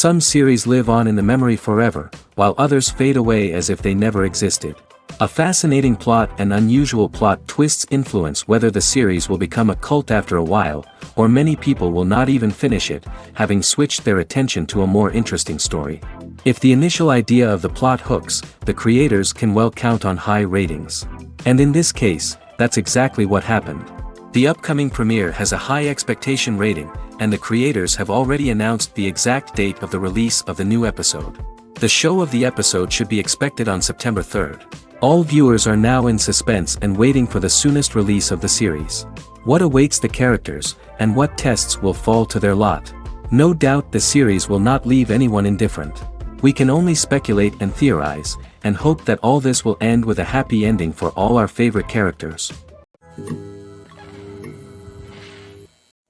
Some series live on in the memory forever, while others fade away as if they never existed. A fascinating plot and unusual plot twists influence whether the series will become a cult after a while, or many people will not even finish it, having switched their attention to a more interesting story. If the initial idea of the plot hooks, the creators can well count on high ratings. And in this case, that's exactly what happened. The upcoming premiere has a high expectation rating, and the creators have already announced the exact date of the release of the new episode. The show of the episode should be expected on September 3rd. All viewers are now in suspense and waiting for the soonest release of the series. What awaits the characters, and what tests will fall to their lot? No doubt the series will not leave anyone indifferent. We can only speculate and theorize, and hope that all this will end with a happy ending for all our favorite characters.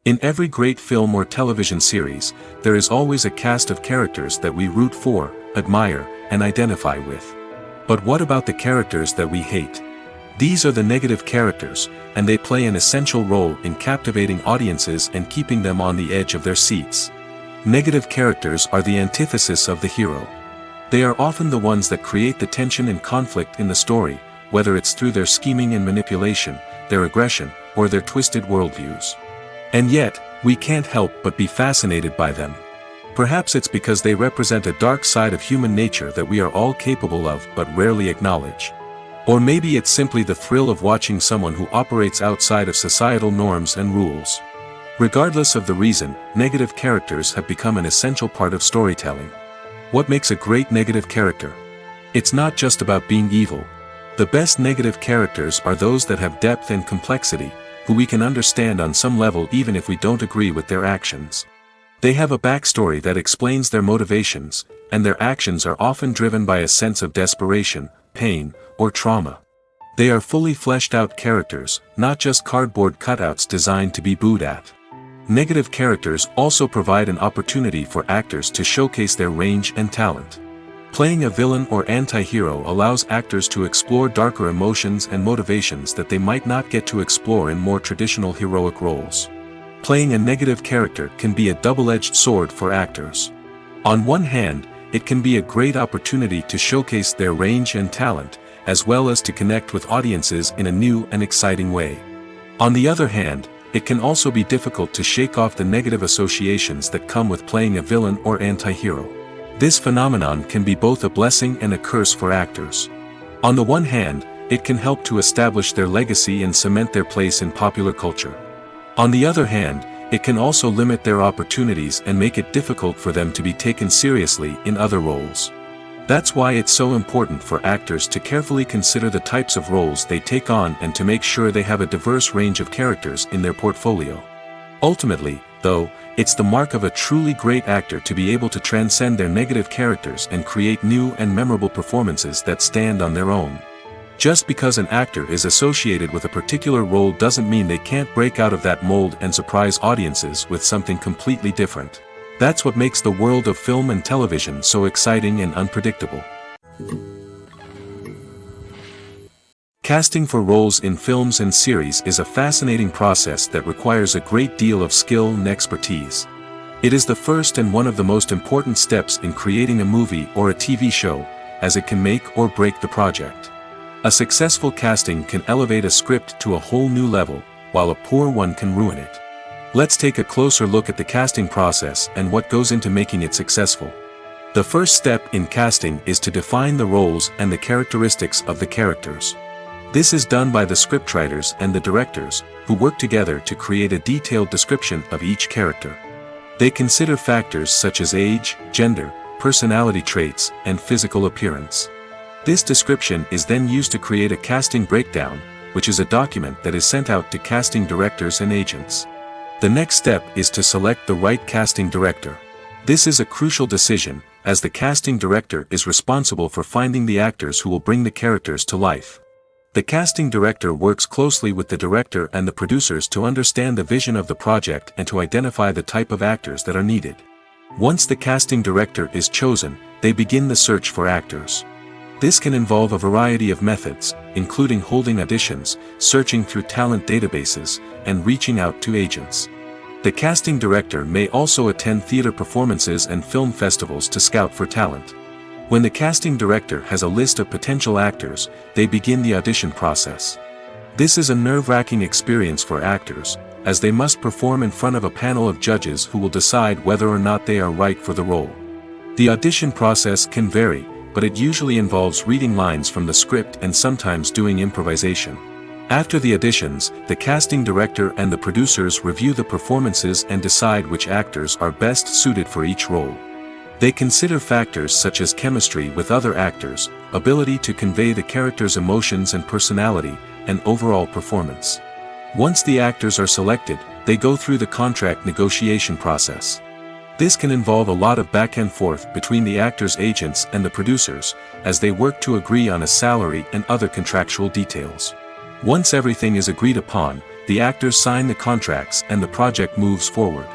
In every great film or television series, there is always a cast of characters that we root for, admire, and identify with. But what about the characters that we hate? These are the negative characters, and they play an essential role in captivating audiences and keeping them on the edge of their seats. Negative characters are the antithesis of the hero. They are often the ones that create the tension and conflict in the story, whether it's through their scheming and manipulation, their aggression, or their twisted worldviews. And yet, we can't help but be fascinated by them. Perhaps it's because they represent a dark side of human nature that we are all capable of but rarely acknowledge. Or maybe it's simply the thrill of watching someone who operates outside of societal norms and rules. Regardless of the reason, negative characters have become an essential part of storytelling. What makes a great negative character? It's not just about being evil. The best negative characters are those that have depth and complexity, who we can understand on some level even if we don't agree with their actions. They have a backstory that explains their motivations, and their actions are often driven by a sense of desperation, pain, or trauma. They are fully fleshed out characters, not just cardboard cutouts designed to be booed at. Negative characters also provide an opportunity for actors to showcase their range and talent. Playing a villain or anti-hero allows actors to explore darker emotions and motivations that they might not get to explore in more traditional heroic roles. Playing a negative character can be a double-edged sword for actors. On one hand, it can be a great opportunity to showcase their range and talent, as well as to connect with audiences in a new and exciting way. On the other hand, it can also be difficult to shake off the negative associations that come with playing a villain or anti-hero. This phenomenon can be both a blessing and a curse for actors. On the one hand, it can help to establish their legacy and cement their place in popular culture. On the other hand, it can also limit their opportunities and make it difficult for them to be taken seriously in other roles. That's why it's so important for actors to carefully consider the types of roles they take on and to make sure they have a diverse range of characters in their portfolio. Ultimately, though, it's the mark of a truly great actor to be able to transcend their negative characters and create new and memorable performances that stand on their own. Just because an actor is associated with a particular role doesn't mean they can't break out of that mold and surprise audiences with something completely different. That's what makes the world of film and television so exciting and unpredictable. Casting for roles in films and series is a fascinating process that requires a great deal of skill and expertise. It is the first and one of the most important steps in creating a movie or a TV show, as it can make or break the project. A successful casting can elevate a script to a whole new level, while a poor one can ruin it. Let's take a closer look at the casting process and what goes into making it successful. The first step in casting is to define the roles and the characteristics of the characters. This is done by the scriptwriters and the directors, who work together to create a detailed description of each character. They consider factors such as age, gender, personality traits, and physical appearance. This description is then used to create a casting breakdown, which is a document that is sent out to casting directors and agents. The next step is to select the right casting director. This is a crucial decision, as the casting director is responsible for finding the actors who will bring the characters to life. The casting director works closely with the director and the producers to understand the vision of the project and to identify the type of actors that are needed. Once the casting director is chosen, they begin the search for actors. This can involve a variety of methods, including holding auditions, searching through talent databases, and reaching out to agents. The casting director may also attend theater performances and film festivals to scout for talent. When the casting director has a list of potential actors, they begin the audition process. This is a nerve-wracking experience for actors, as they must perform in front of a panel of judges who will decide whether or not they are right for the role. The audition process can vary, but it usually involves reading lines from the script and sometimes doing improvisation. After the auditions, the casting director and the producers review the performances and decide which actors are best suited for each role. They consider factors such as chemistry with other actors, ability to convey the character's emotions and personality, and overall performance. Once the actors are selected, they go through the contract negotiation process. This can involve a lot of back and forth between the actors' agents and the producers, as they work to agree on a salary and other contractual details. Once everything is agreed upon, the actors sign the contracts and the project moves forward.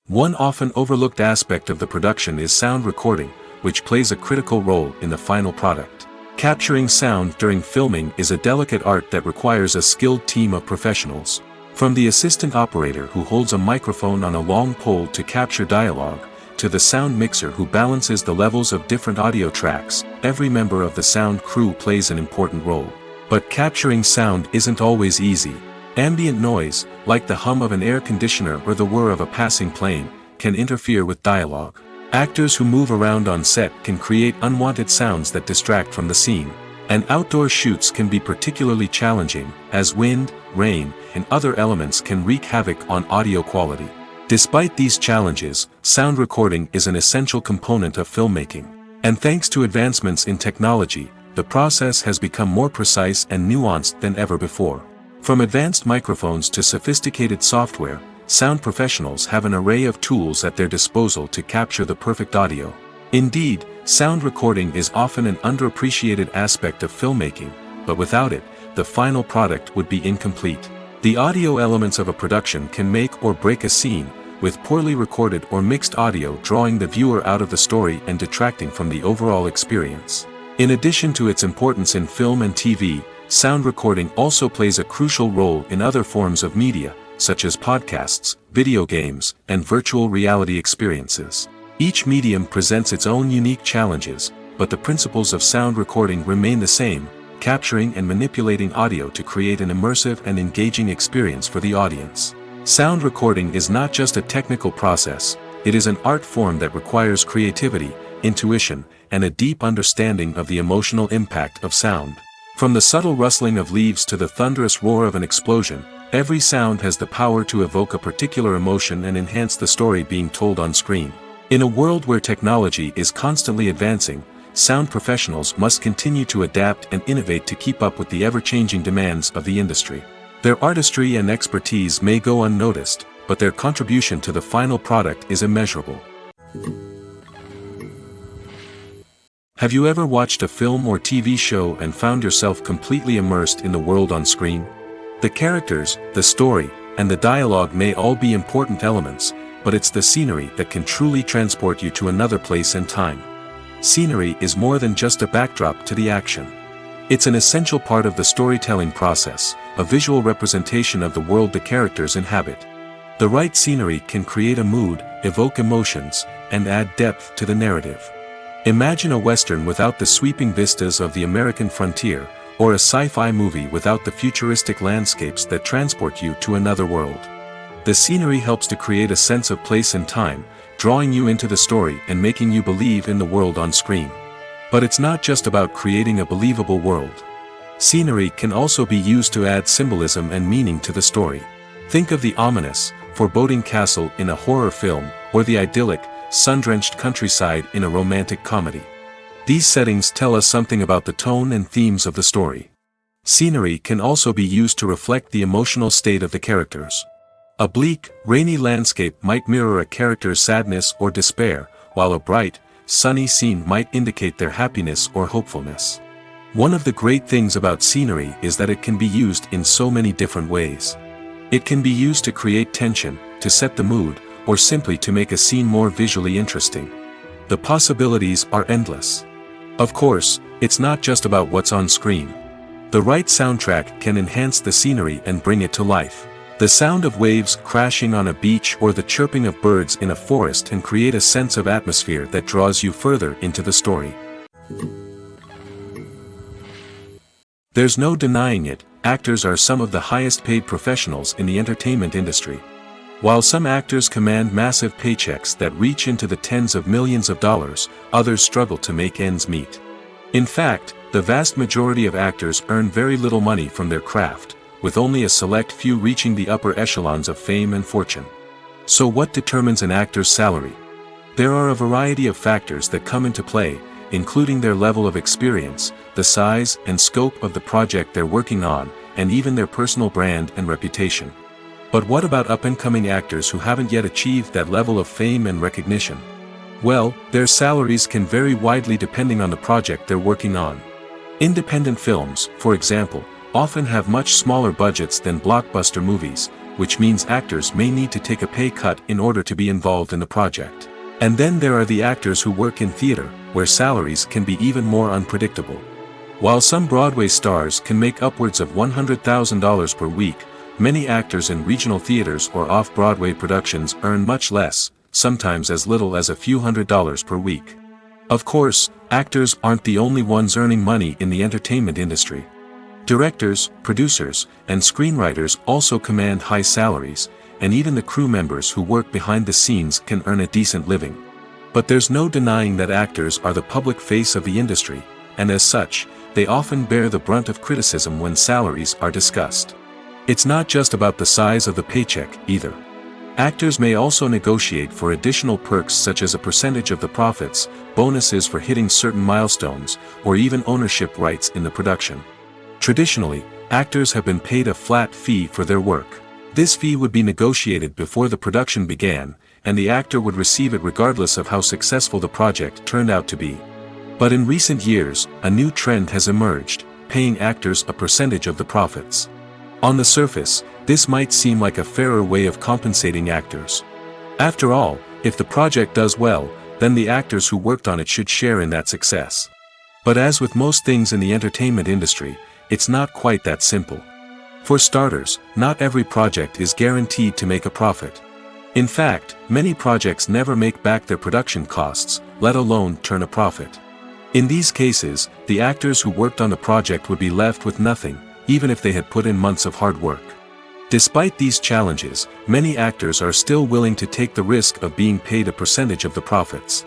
One often overlooked aspect of the production is sound recording, which plays a critical role in the final product. Capturing sound during filming is a delicate art that requires a skilled team of professionals. From the assistant operator who holds a microphone on a long pole to capture dialogue, to the sound mixer who balances the levels of different audio tracks, every member of the sound crew plays an important role. But capturing sound isn't always easy. Ambient noise, like the hum of an air conditioner or the whir of a passing plane, can interfere with dialogue. Actors who move around on set can create unwanted sounds that distract from the scene. And outdoor shoots can be particularly challenging, as wind, rain, and other elements can wreak havoc on audio quality. Despite these challenges, sound recording is an essential component of filmmaking. And thanks to advancements in technology, the process has become more precise and nuanced than ever before. From advanced microphones to sophisticated software, sound professionals have an array of tools at their disposal to capture the perfect audio. Indeed, sound recording is often an underappreciated aspect of filmmaking, but without it, the final product would be incomplete. The audio elements of a production can make or break a scene, with poorly recorded or mixed audio drawing the viewer out of the story and detracting from the overall experience. In addition to its importance in film and TV, sound recording also plays a crucial role in other forms of media, such as podcasts, video games, and virtual reality experiences. Each medium presents its own unique challenges, but the principles of sound recording remain the same: capturing and manipulating audio to create an immersive and engaging experience for the audience. Sound recording is not just a technical process, it is an art form that requires creativity, intuition, and a deep understanding of the emotional impact of sound. From the subtle rustling of leaves to the thunderous roar of an explosion, every sound has the power to evoke a particular emotion and enhance the story being told on screen. In a world where technology is constantly advancing, sound professionals must continue to adapt and innovate to keep up with the ever-changing demands of the industry. Their artistry and expertise may go unnoticed, but their contribution to the final product is immeasurable. Have you ever watched a film or TV show and found yourself completely immersed in the world on screen? The characters, the story, and the dialogue may all be important elements, but it's the scenery that can truly transport you to another place and time. Scenery is more than just a backdrop to the action. It's an essential part of the storytelling process, a visual representation of the world the characters inhabit. The right scenery can create a mood, evoke emotions, and add depth to the narrative. Imagine a Western without the sweeping vistas of the American frontier, or a sci-fi movie without the futuristic landscapes that transport you to another world. The scenery helps to create a sense of place and time, drawing you into the story and making you believe in the world on screen. But it's not just about creating a believable world. Scenery can also be used to add symbolism and meaning to the story. Think of the ominous, foreboding castle in a horror film, or the idyllic, sun-drenched countryside in a romantic comedy. These settings tell us something about the tone and themes of the story. Scenery can also be used to reflect the emotional state of the characters. A bleak, rainy landscape might mirror a character's sadness or despair, while a bright, sunny scene might indicate their happiness or hopefulness. One of the great things about scenery is that it can be used in so many different ways. It can be used to create tension, to set the mood, or simply to make a scene more visually interesting. The possibilities are endless. Of course, it's not just about what's on screen. The right soundtrack can enhance the scenery and bring it to life. The sound of waves crashing on a beach or the chirping of birds in a forest can create a sense of atmosphere that draws you further into the story. There's no denying it, actors are some of the highest paid professionals in the entertainment industry. While some actors command massive paychecks that reach into the tens of millions of dollars, others struggle to make ends meet. In fact, the vast majority of actors earn very little money from their craft, with only a select few reaching the upper echelons of fame and fortune. So what determines an actor's salary? There are a variety of factors that come into play, including their level of experience, the size and scope of the project they're working on, and even their personal brand and reputation. But what about up-and-coming actors who haven't yet achieved that level of fame and recognition? Well, their salaries can vary widely depending on the project they're working on. Independent films, for example, often have much smaller budgets than blockbuster movies, which means actors may need to take a pay cut in order to be involved in the project. And then there are the actors who work in theater, where salaries can be even more unpredictable. While some Broadway stars can make upwards of $100,000 per week, many actors in regional theaters or off-Broadway productions earn much less, sometimes as little as a few $100s per week. Of course, actors aren't the only ones earning money in the entertainment industry. Directors, producers, and screenwriters also command high salaries, and even the crew members who work behind the scenes can earn a decent living. But there's no denying that actors are the public face of the industry, and as such, they often bear the brunt of criticism when salaries are discussed. It's not just about the size of the paycheck, either. Actors may also negotiate for additional perks such as a percentage of the profits, bonuses for hitting certain milestones, or even ownership rights in the production. Traditionally, actors have been paid a flat fee for their work. This fee would be negotiated before the production began, and the actor would receive it regardless of how successful the project turned out to be. But in recent years, a new trend has emerged, paying actors a percentage of the profits. On the surface, this might seem like a fairer way of compensating actors. After all, if the project does well, then the actors who worked on it should share in that success. But as with most things in the entertainment industry, it's not quite that simple. For starters, not every project is guaranteed to make a profit. In fact, many projects never make back their production costs, let alone turn a profit. In these cases, the actors who worked on the project would be left with nothing, even if they had put in months of hard work. Despite these challenges, many actors are still willing to take the risk of being paid a percentage of the profits.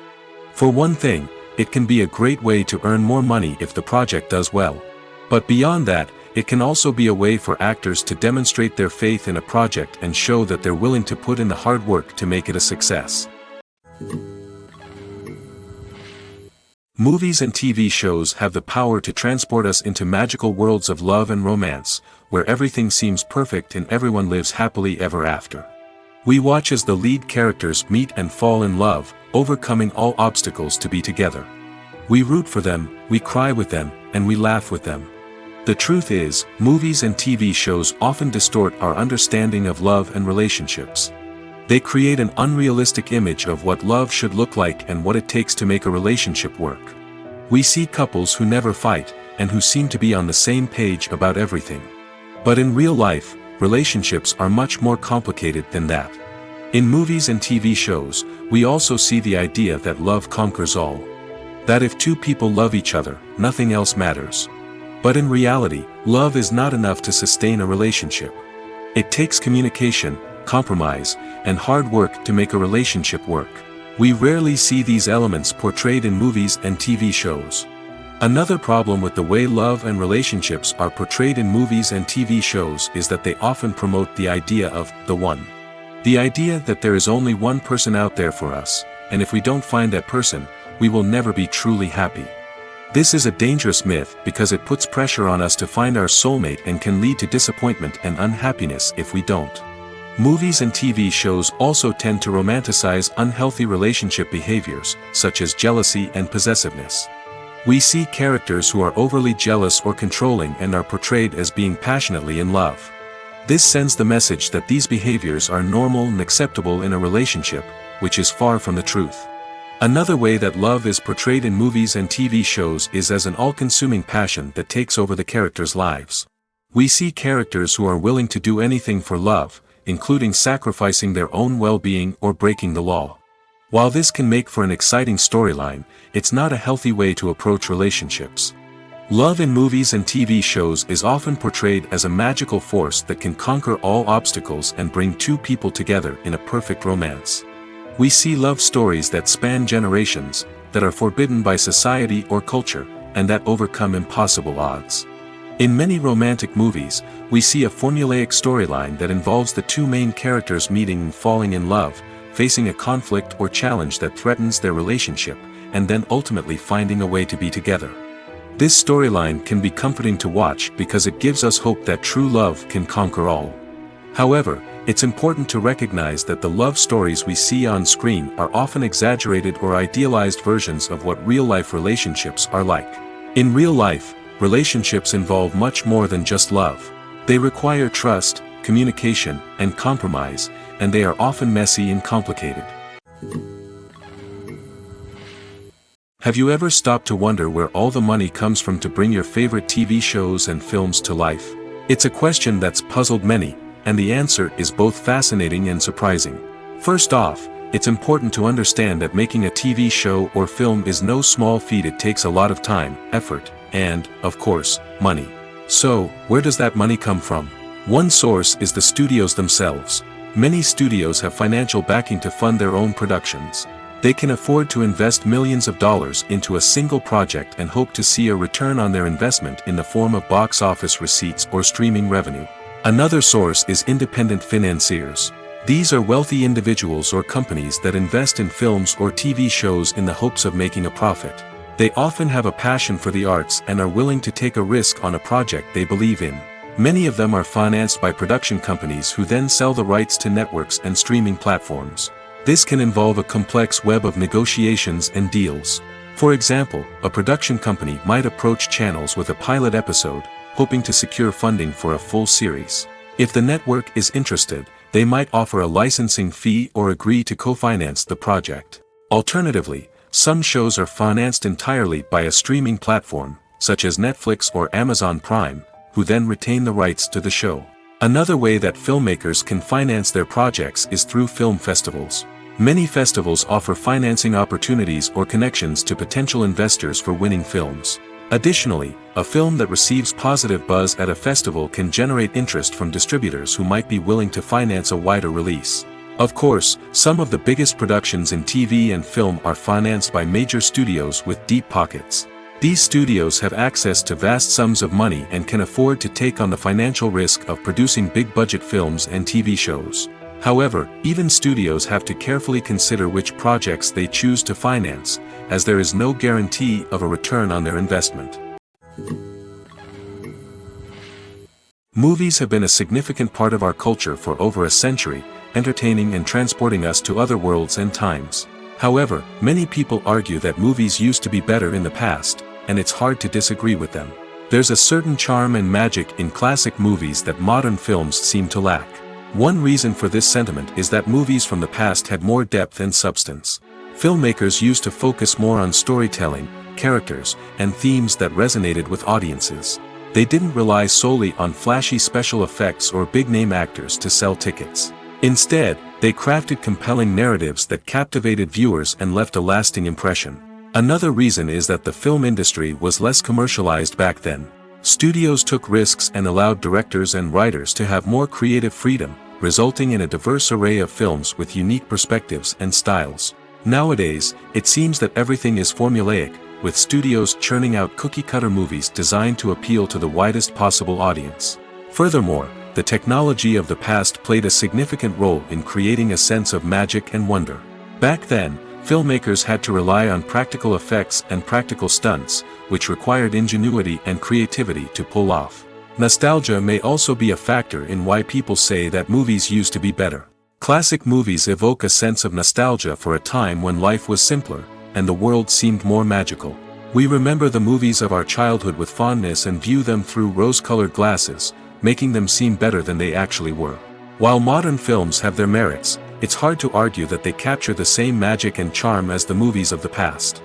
For one thing, it can be a great way to earn more money if the project does well. But beyond that, it can also be a way for actors to demonstrate their faith in a project and show that they're willing to put in the hard work to make it a success. Movies and TV shows have the power to transport us into magical worlds of love and romance, where everything seems perfect and everyone lives happily ever after. We watch as the lead characters meet and fall in love, overcoming all obstacles to be together. We root for them, we cry with them, and we laugh with them. The truth is, movies and TV shows often distort our understanding of love and relationships. They create an unrealistic image of what love should look like and what it takes to make a relationship work. We see couples who never fight, and who seem to be on the same page about everything. But in real life, relationships are much more complicated than that. In movies and TV shows, we also see the idea that love conquers all. That if two people love each other, nothing else matters. But in reality, love is not enough to sustain a relationship. It takes communication, compromise, and hard work to make a relationship work. We rarely see these elements portrayed in movies and TV shows. Another problem with the way love and relationships are portrayed in movies and TV shows is that they often promote the idea of the one. The idea that there is only one person out there for us, and if we don't find that person, we will never be truly happy. This is a dangerous myth because it puts pressure on us to find our soulmate and can lead to disappointment and unhappiness if we don't. Movies and TV shows also tend to romanticize unhealthy relationship behaviors, such as jealousy and possessiveness. We see characters who are overly jealous or controlling and are portrayed as being passionately in love. This sends the message that these behaviors are normal and acceptable in a relationship, which is far from the truth. Another way that love is portrayed in movies and TV shows is as an all-consuming passion that takes over the characters' lives. We see characters who are willing to do anything for love, including sacrificing their own well-being or breaking the law. While this can make for an exciting storyline, it's not a healthy way to approach relationships. Love in movies and TV shows is often portrayed as a magical force that can conquer all obstacles and bring two people together in a perfect romance. We see love stories that span generations, that are forbidden by society or culture, and that overcome impossible odds. In many romantic movies, we see a formulaic storyline that involves the two main characters meeting and falling in love, facing a conflict or challenge that threatens their relationship, and then ultimately finding a way to be together. This storyline can be comforting to watch because it gives us hope that true love can conquer all. However, it's important to recognize that the love stories we see on screen are often exaggerated or idealized versions of what real-life relationships are like. In real life, relationships involve much more than just love. They require trust, communication, and compromise, and they are often messy and complicated. Have you ever stopped to wonder where all the money comes from to bring your favorite TV shows and films to life? It's a question that's puzzled many, and the answer is both fascinating and surprising. First off, it's important to understand that making a TV show or film is no small feat. It takes a lot of time, effort, and, of course, money. So, where does that money come from? One source is the studios themselves. Many studios have financial backing to fund their own productions. They can afford to invest millions of dollars into a single project and hope to see a return on their investment in the form of box office receipts or streaming revenue. Another source is independent financiers. These are wealthy individuals or companies that invest in films or TV shows in the hopes of making a profit. They often have a passion for the arts and are willing to take a risk on a project they believe in. Many of them are financed by production companies who then sell the rights to networks and streaming platforms. This can involve a complex web of negotiations and deals. For example, a production company might approach channels with a pilot episode, hoping to secure funding for a full series. If the network is interested, they might offer a licensing fee or agree to co-finance the project. Alternatively, some shows are financed entirely by a streaming platform, such as Netflix or Amazon Prime, who then retain the rights to the show. Another way that filmmakers can finance their projects is through film festivals. Many festivals offer financing opportunities or connections to potential investors for winning films. Additionally, a film that receives positive buzz at a festival can generate interest from distributors who might be willing to finance a wider release. Of course, some of the biggest productions in TV and film are financed by major studios with deep pockets. These studios have access to vast sums of money and can afford to take on the financial risk of producing big-budget films and TV shows. However, even studios have to carefully consider which projects they choose to finance, as there is no guarantee of a return on their investment. Movies have been a significant part of our culture for over a century, entertaining and transporting us to other worlds and times. However, many people argue that movies used to be better in the past, and it's hard to disagree with them. There's a certain charm and magic in classic movies that modern films seem to lack. One reason for this sentiment is that movies from the past had more depth and substance. Filmmakers used to focus more on storytelling, characters, and themes that resonated with audiences. They didn't rely solely on flashy special effects or big-name actors to sell tickets. Instead, they crafted compelling narratives that captivated viewers and left a lasting impression. Another reason is that the film industry was less commercialized back then. Studios took risks and allowed directors and writers to have more creative freedom, resulting in a diverse array of films with unique perspectives and styles. Nowadays, it seems that everything is formulaic, with studios churning out cookie-cutter movies designed to appeal to the widest possible audience. Furthermore, the technology of the past played a significant role in creating a sense of magic and wonder. Back then, filmmakers had to rely on practical effects and practical stunts, which required ingenuity and creativity to pull off. Nostalgia may also be a factor in why people say that movies used to be better. Classic movies evoke a sense of nostalgia for a time when life was simpler, and the world seemed more magical. We remember the movies of our childhood with fondness and view them through rose-colored glasses, making them seem better than they actually were. While modern films have their merits, it's hard to argue that they capture the same magic and charm as the movies of the past.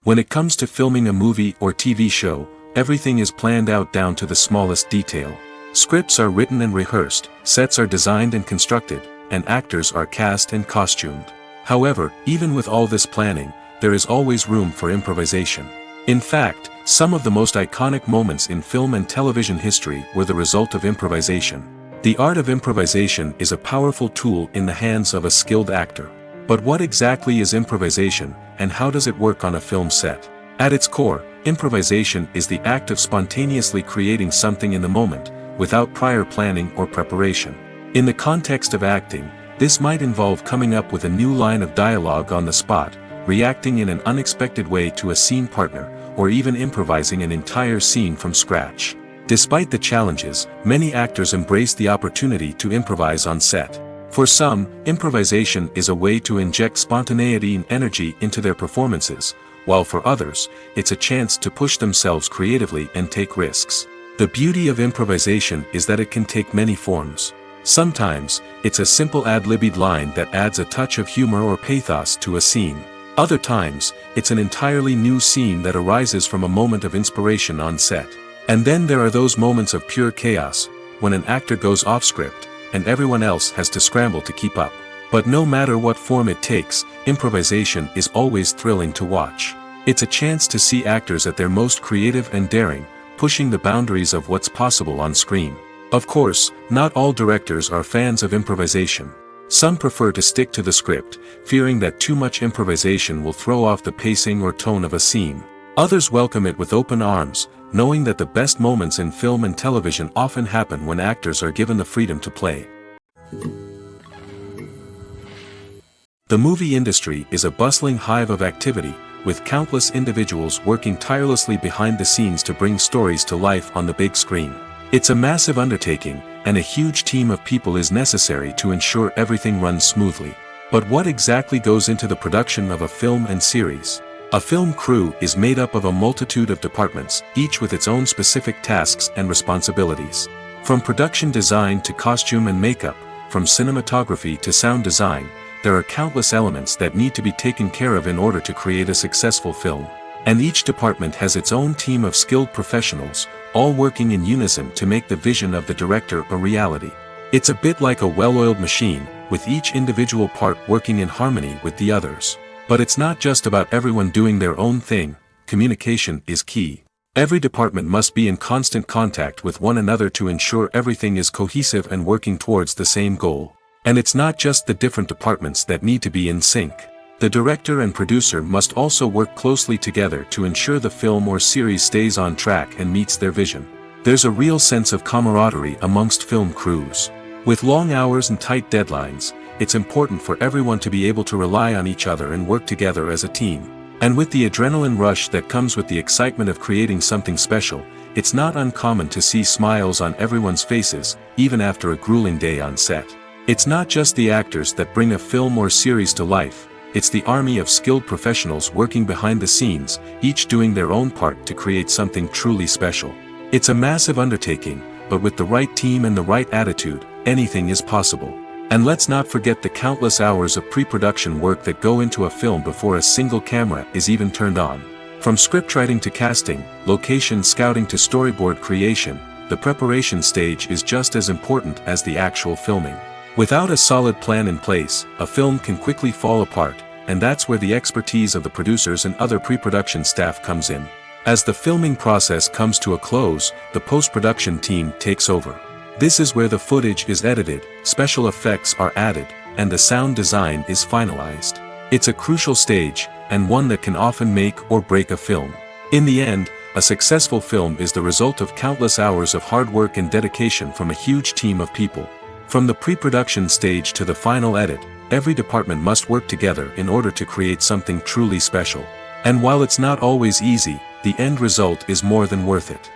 When it comes to filming a movie or TV show, everything is planned out down to the smallest detail. Scripts are written and rehearsed, sets are designed and constructed, and actors are cast and costumed. However, even with all this planning, there is always room for improvisation. In fact, some of the most iconic moments in film and television history were the result of improvisation. The art of improvisation is a powerful tool in the hands of a skilled actor. But what exactly is improvisation, and how does it work on a film set? At its core, improvisation is the act of spontaneously creating something in the moment, without prior planning or preparation. In the context of acting, this might involve coming up with a new line of dialogue on the spot, reacting in an unexpected way to a scene partner, or even improvising an entire scene from scratch. Despite the challenges, many actors embrace the opportunity to improvise on set. For some, improvisation is a way to inject spontaneity and energy into their performances, while for others, it's a chance to push themselves creatively and take risks. The beauty of improvisation is that it can take many forms. Sometimes, it's a simple ad-libbed line that adds a touch of humor or pathos to a scene. Other times, it's an entirely new scene that arises from a moment of inspiration on set. And then there are those moments of pure chaos, when an actor goes off script, and everyone else has to scramble to keep up. But no matter what form it takes, improvisation is always thrilling to watch. It's a chance to see actors at their most creative and daring, pushing the boundaries of what's possible on screen. Of course, not all directors are fans of improvisation. Some prefer to stick to the script, fearing that too much improvisation will throw off the pacing or tone of a scene. Others welcome it with open arms, knowing that the best moments in film and television often happen when actors are given the freedom to play. The movie industry is a bustling hive of activity, with countless individuals working tirelessly behind the scenes to bring stories to life on the big screen. It's a massive undertaking, and a huge team of people is necessary to ensure everything runs smoothly. But what exactly goes into the production of a film and series? A film crew is made up of a multitude of departments, each with its own specific tasks and responsibilities. From production design to costume and makeup, from cinematography to sound design, there are countless elements that need to be taken care of in order to create a successful film. And each department has its own team of skilled professionals, all working in unison to make the vision of the director a reality. It's a bit like a well-oiled machine, with each individual part working in harmony with the others. But it's not just about everyone doing their own thing, communication is key. Every department must be in constant contact with one another to ensure everything is cohesive and working towards the same goal. And it's not just the different departments that need to be in sync. The director and producer must also work closely together to ensure the film or series stays on track and meets their vision. There's a real sense of camaraderie amongst film crews. With long hours and tight deadlines, it's important for everyone to be able to rely on each other and work together as a team. And with the adrenaline rush that comes with the excitement of creating something special, it's not uncommon to see smiles on everyone's faces, even after a grueling day on set. It's not just the actors that bring a film or series to life. It's the army of skilled professionals working behind the scenes, each doing their own part to create something truly special. It's a massive undertaking, but with the right team and the right attitude, anything is possible. And let's not forget the countless hours of pre-production work that go into a film before a single camera is even turned on. From scriptwriting to casting, location scouting to storyboard creation, the preparation stage is just as important as the actual filming. Without a solid plan in place, a film can quickly fall apart, and that's where the expertise of the producers and other pre-production staff comes in. As the filming process comes to a close, the post-production team takes over. This is where the footage is edited, special effects are added, and the sound design is finalized. It's a crucial stage, and one that can often make or break a film. In the end, a successful film is the result of countless hours of hard work and dedication from a huge team of people. From the pre-production stage to the final edit, every department must work together in order to create something truly special. And while it's not always easy, the end result is more than worth it.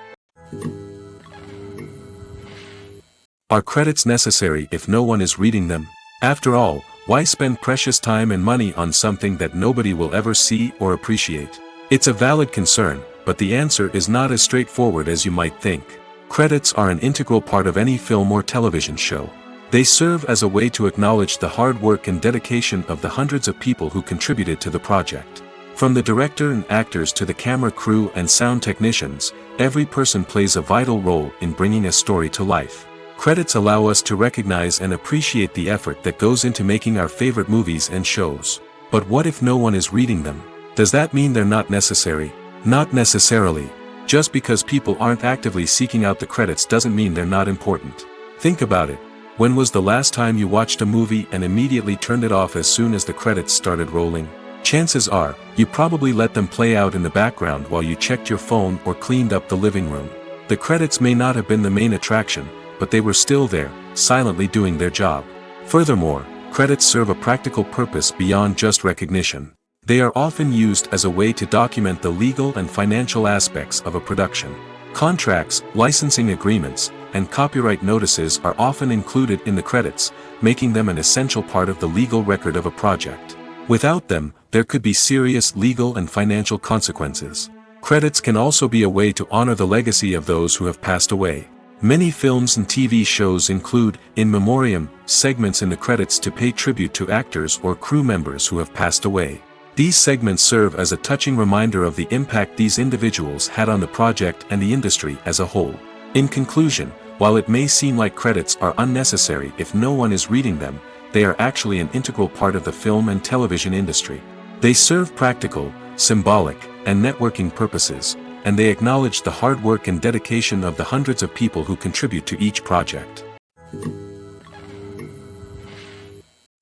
Are credits necessary if no one is reading them? After all, why spend precious time and money on something that nobody will ever see or appreciate? It's a valid concern, but the answer is not as straightforward as you might think. Credits are an integral part of any film or television show. They serve as a way to acknowledge the hard work and dedication of the hundreds of people who contributed to the project. From the director and actors to the camera crew and sound technicians, every person plays a vital role in bringing a story to life. Credits allow us to recognize and appreciate the effort that goes into making our favorite movies and shows. But what if no one is reading them? Does that mean they're not necessary? Not necessarily. Just because people aren't actively seeking out the credits doesn't mean they're not important. Think about it. When was the last time you watched a movie and immediately turned it off as soon as the credits started rolling? Chances are, you probably let them play out in the background while you checked your phone or cleaned up the living room. The credits may not have been the main attraction, but they were still there, silently doing their job. Furthermore, credits serve a practical purpose beyond just recognition. They are often used as a way to document the legal and financial aspects of a production. Contracts, licensing agreements, and copyright notices are often included in the credits, making them an essential part of the legal record of a project. Without them, there could be serious legal and financial consequences. Credits can also be a way to honor the legacy of those who have passed away. Many films and TV shows include, in memoriam, segments in the credits to pay tribute to actors or crew members who have passed away. These segments serve as a touching reminder of the impact these individuals had on the project and the industry as a whole. In conclusion, while it may seem like credits are unnecessary if no one is reading them, they are actually an integral part of the film and television industry. They serve practical, symbolic, and networking purposes, and they acknowledge the hard work and dedication of the hundreds of people who contribute to each project.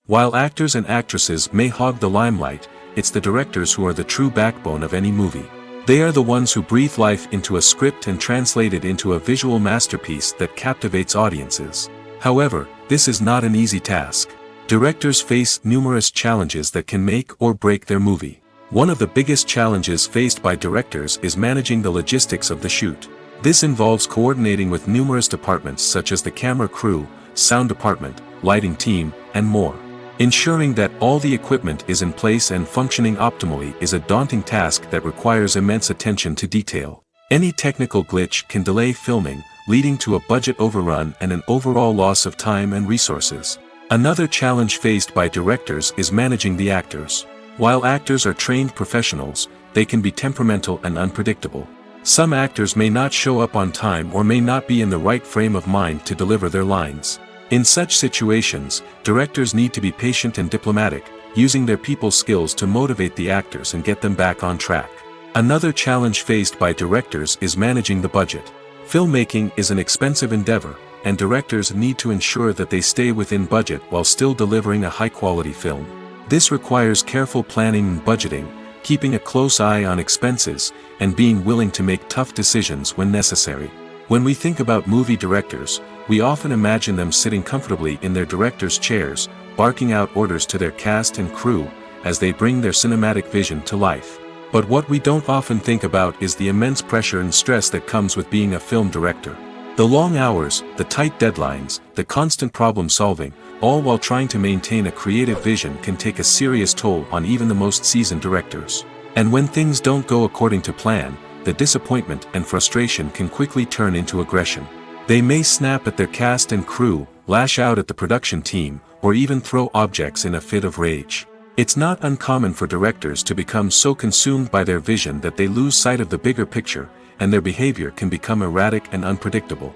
While actors and actresses may hog the limelight, it's the directors who are the true backbone of any movie. They are the ones who breathe life into a script and translate it into a visual masterpiece that captivates audiences. However, this is not an easy task. Directors face numerous challenges that can make or break their movie. One of the biggest challenges faced by directors is managing the logistics of the shoot. This involves coordinating with numerous departments such as the camera crew, sound department, lighting team, and more. Ensuring that all the equipment is in place and functioning optimally is a daunting task that requires immense attention to detail. Any technical glitch can delay filming, leading to a budget overrun and an overall loss of time and resources. Another challenge faced by directors is managing the actors. While actors are trained professionals, they can be temperamental and unpredictable. Some actors may not show up on time or may not be in the right frame of mind to deliver their lines. In such situations, directors need to be patient and diplomatic, using their people skills to motivate the actors and get them back on track. Another challenge faced by directors is managing the budget. Filmmaking is an expensive endeavor, and directors need to ensure that they stay within budget while still delivering a high-quality film. This requires careful planning and budgeting, keeping a close eye on expenses, and being willing to make tough decisions when necessary. When we think about movie directors, we often imagine them sitting comfortably in their director's chairs, barking out orders to their cast and crew, as they bring their cinematic vision to life. But what we don't often think about is the immense pressure and stress that comes with being a film director. The long hours, the tight deadlines, the constant problem solving, all while trying to maintain a creative vision can take a serious toll on even the most seasoned directors. And when things don't go according to plan, the disappointment and frustration can quickly turn into aggression. They may snap at their cast and crew, lash out at the production team, or even throw objects in a fit of rage. It's not uncommon for directors to become so consumed by their vision that they lose sight of the bigger picture, and their behavior can become erratic and unpredictable.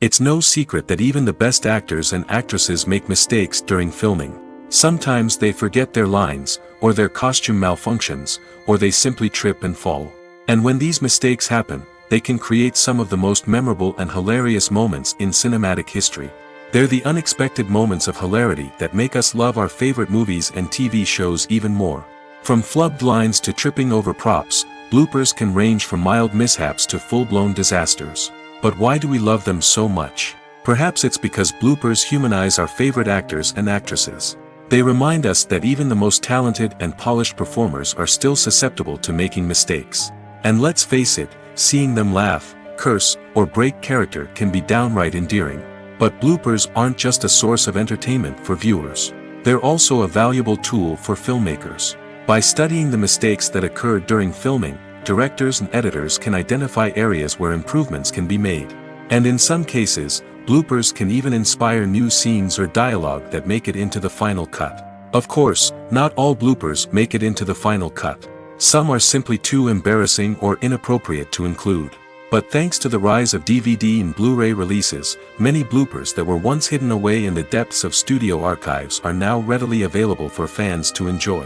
It's no secret that even the best actors and actresses make mistakes during filming. Sometimes they forget their lines, or their costume malfunctions, or they simply trip and fall. And when these mistakes happen, they can create some of the most memorable and hilarious moments in cinematic history. They're the unexpected moments of hilarity that make us love our favorite movies and TV shows even more. From flubbed lines to tripping over props, bloopers can range from mild mishaps to full-blown disasters. But why do we love them so much? Perhaps it's because bloopers humanize our favorite actors and actresses. They remind us that even the most talented and polished performers are still susceptible to making mistakes. And let's face it, seeing them laugh, curse, or break character can be downright endearing. But bloopers aren't just a source of entertainment for viewers. They're also a valuable tool for filmmakers. By studying the mistakes that occurred during filming, directors and editors can identify areas where improvements can be made. And in some cases, bloopers can even inspire new scenes or dialogue that make it into the final cut. Of course, not all bloopers make it into the final cut. Some are simply too embarrassing or inappropriate to include. But thanks to the rise of DVD and Blu-ray releases, many bloopers that were once hidden away in the depths of studio archives are now readily available for fans to enjoy.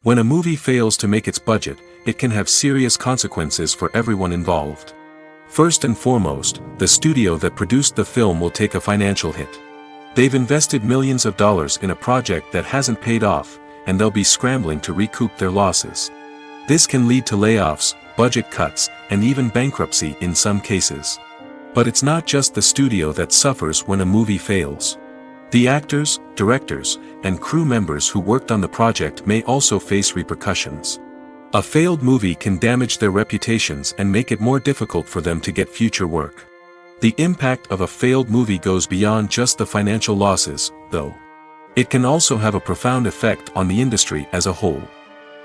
When a movie fails to make its budget, it can have serious consequences for everyone involved. First and foremost, the studio that produced the film will take a financial hit. They've invested millions of dollars in a project that hasn't paid off, and they'll be scrambling to recoup their losses. This can lead to layoffs, budget cuts, and even bankruptcy in some cases. But it's not just the studio that suffers when a movie fails. The actors, directors, and crew members who worked on the project may also face repercussions. A failed movie can damage their reputations and make it more difficult for them to get future work. The impact of a failed movie goes beyond just the financial losses, though. It can also have a profound effect on the industry as a whole.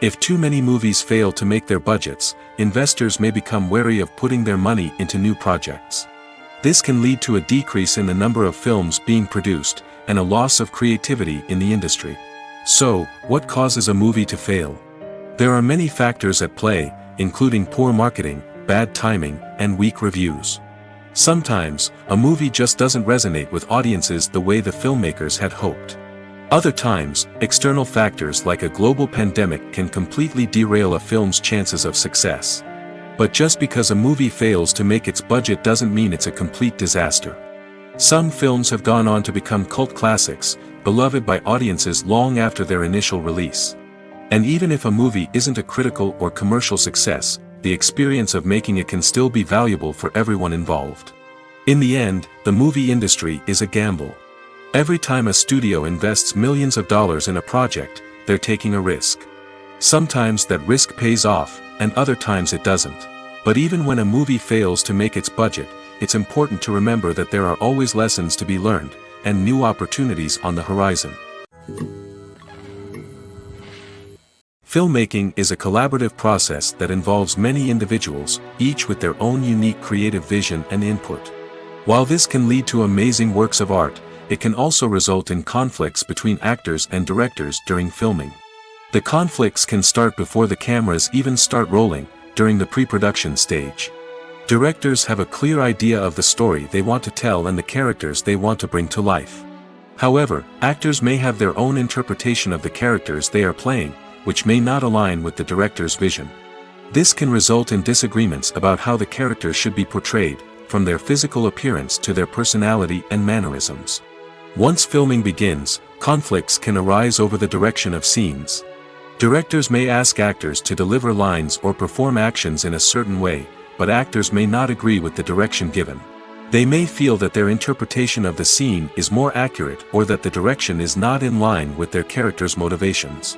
If too many movies fail to make their budgets, investors may become wary of putting their money into new projects. This can lead to a decrease in the number of films being produced, and a loss of creativity in the industry. So, what causes a movie to fail? There are many factors at play, including poor marketing, bad timing, and weak reviews. Sometimes, a movie just doesn't resonate with audiences the way the filmmakers had hoped. Other times, external factors like a global pandemic can completely derail a film's chances of success. But just because a movie fails to make its budget doesn't mean it's a complete disaster. Some films have gone on to become cult classics, beloved by audiences long after their initial release. And even if a movie isn't a critical or commercial success, the experience of making it can still be valuable for everyone involved. In the end, the movie industry is a gamble. Every time a studio invests millions of dollars in a project, they're taking a risk. Sometimes that risk pays off, and other times it doesn't. But even when a movie fails to make its budget, it's important to remember that there are always lessons to be learned, and new opportunities on the horizon. Filmmaking is a collaborative process that involves many individuals, each with their own unique creative vision and input. While this can lead to amazing works of art, it can also result in conflicts between actors and directors during filming. The conflicts can start before the cameras even start rolling, during the pre-production stage. Directors have a clear idea of the story they want to tell and the characters they want to bring to life. However, actors may have their own interpretation of the characters they are playing, which may not align with the director's vision. This can result in disagreements about how the characters should be portrayed, from their physical appearance to their personality and mannerisms. Once filming begins, conflicts can arise over the direction of scenes. Directors may ask actors to deliver lines or perform actions in a certain way, but actors may not agree with the direction given. They may feel that their interpretation of the scene is more accurate or that the direction is not in line with their character's motivations.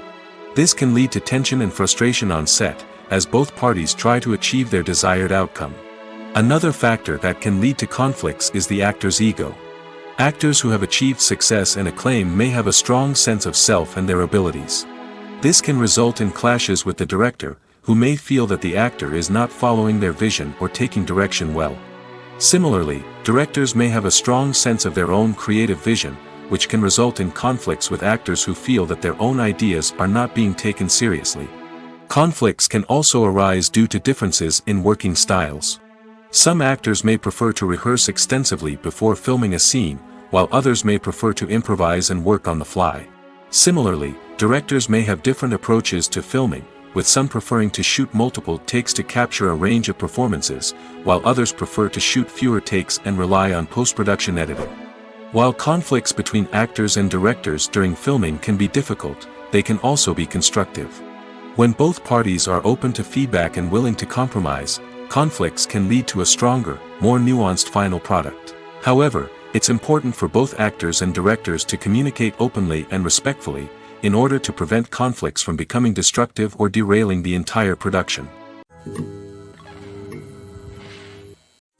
This can lead to tension and frustration on set, as both parties try to achieve their desired outcome. Another factor that can lead to conflicts is the actor's ego. Actors who have achieved success and acclaim may have a strong sense of self and their abilities. This can result in clashes with the director, who may feel that the actor is not following their vision or taking direction well. Similarly, directors may have a strong sense of their own creative vision, which can result in conflicts with actors who feel that their own ideas are not being taken seriously. Conflicts can also arise due to differences in working styles. Some actors may prefer to rehearse extensively before filming a scene, while others may prefer to improvise and work on the fly. Similarly, directors may have different approaches to filming, with some preferring to shoot multiple takes to capture a range of performances, while others prefer to shoot fewer takes and rely on post-production editing. While conflicts between actors and directors during filming can be difficult, they can also be constructive. When both parties are open to feedback and willing to compromise, conflicts can lead to a stronger, more nuanced final product. However, it's important for both actors and directors to communicate openly and respectfully, in order to prevent conflicts from becoming destructive or derailing the entire production.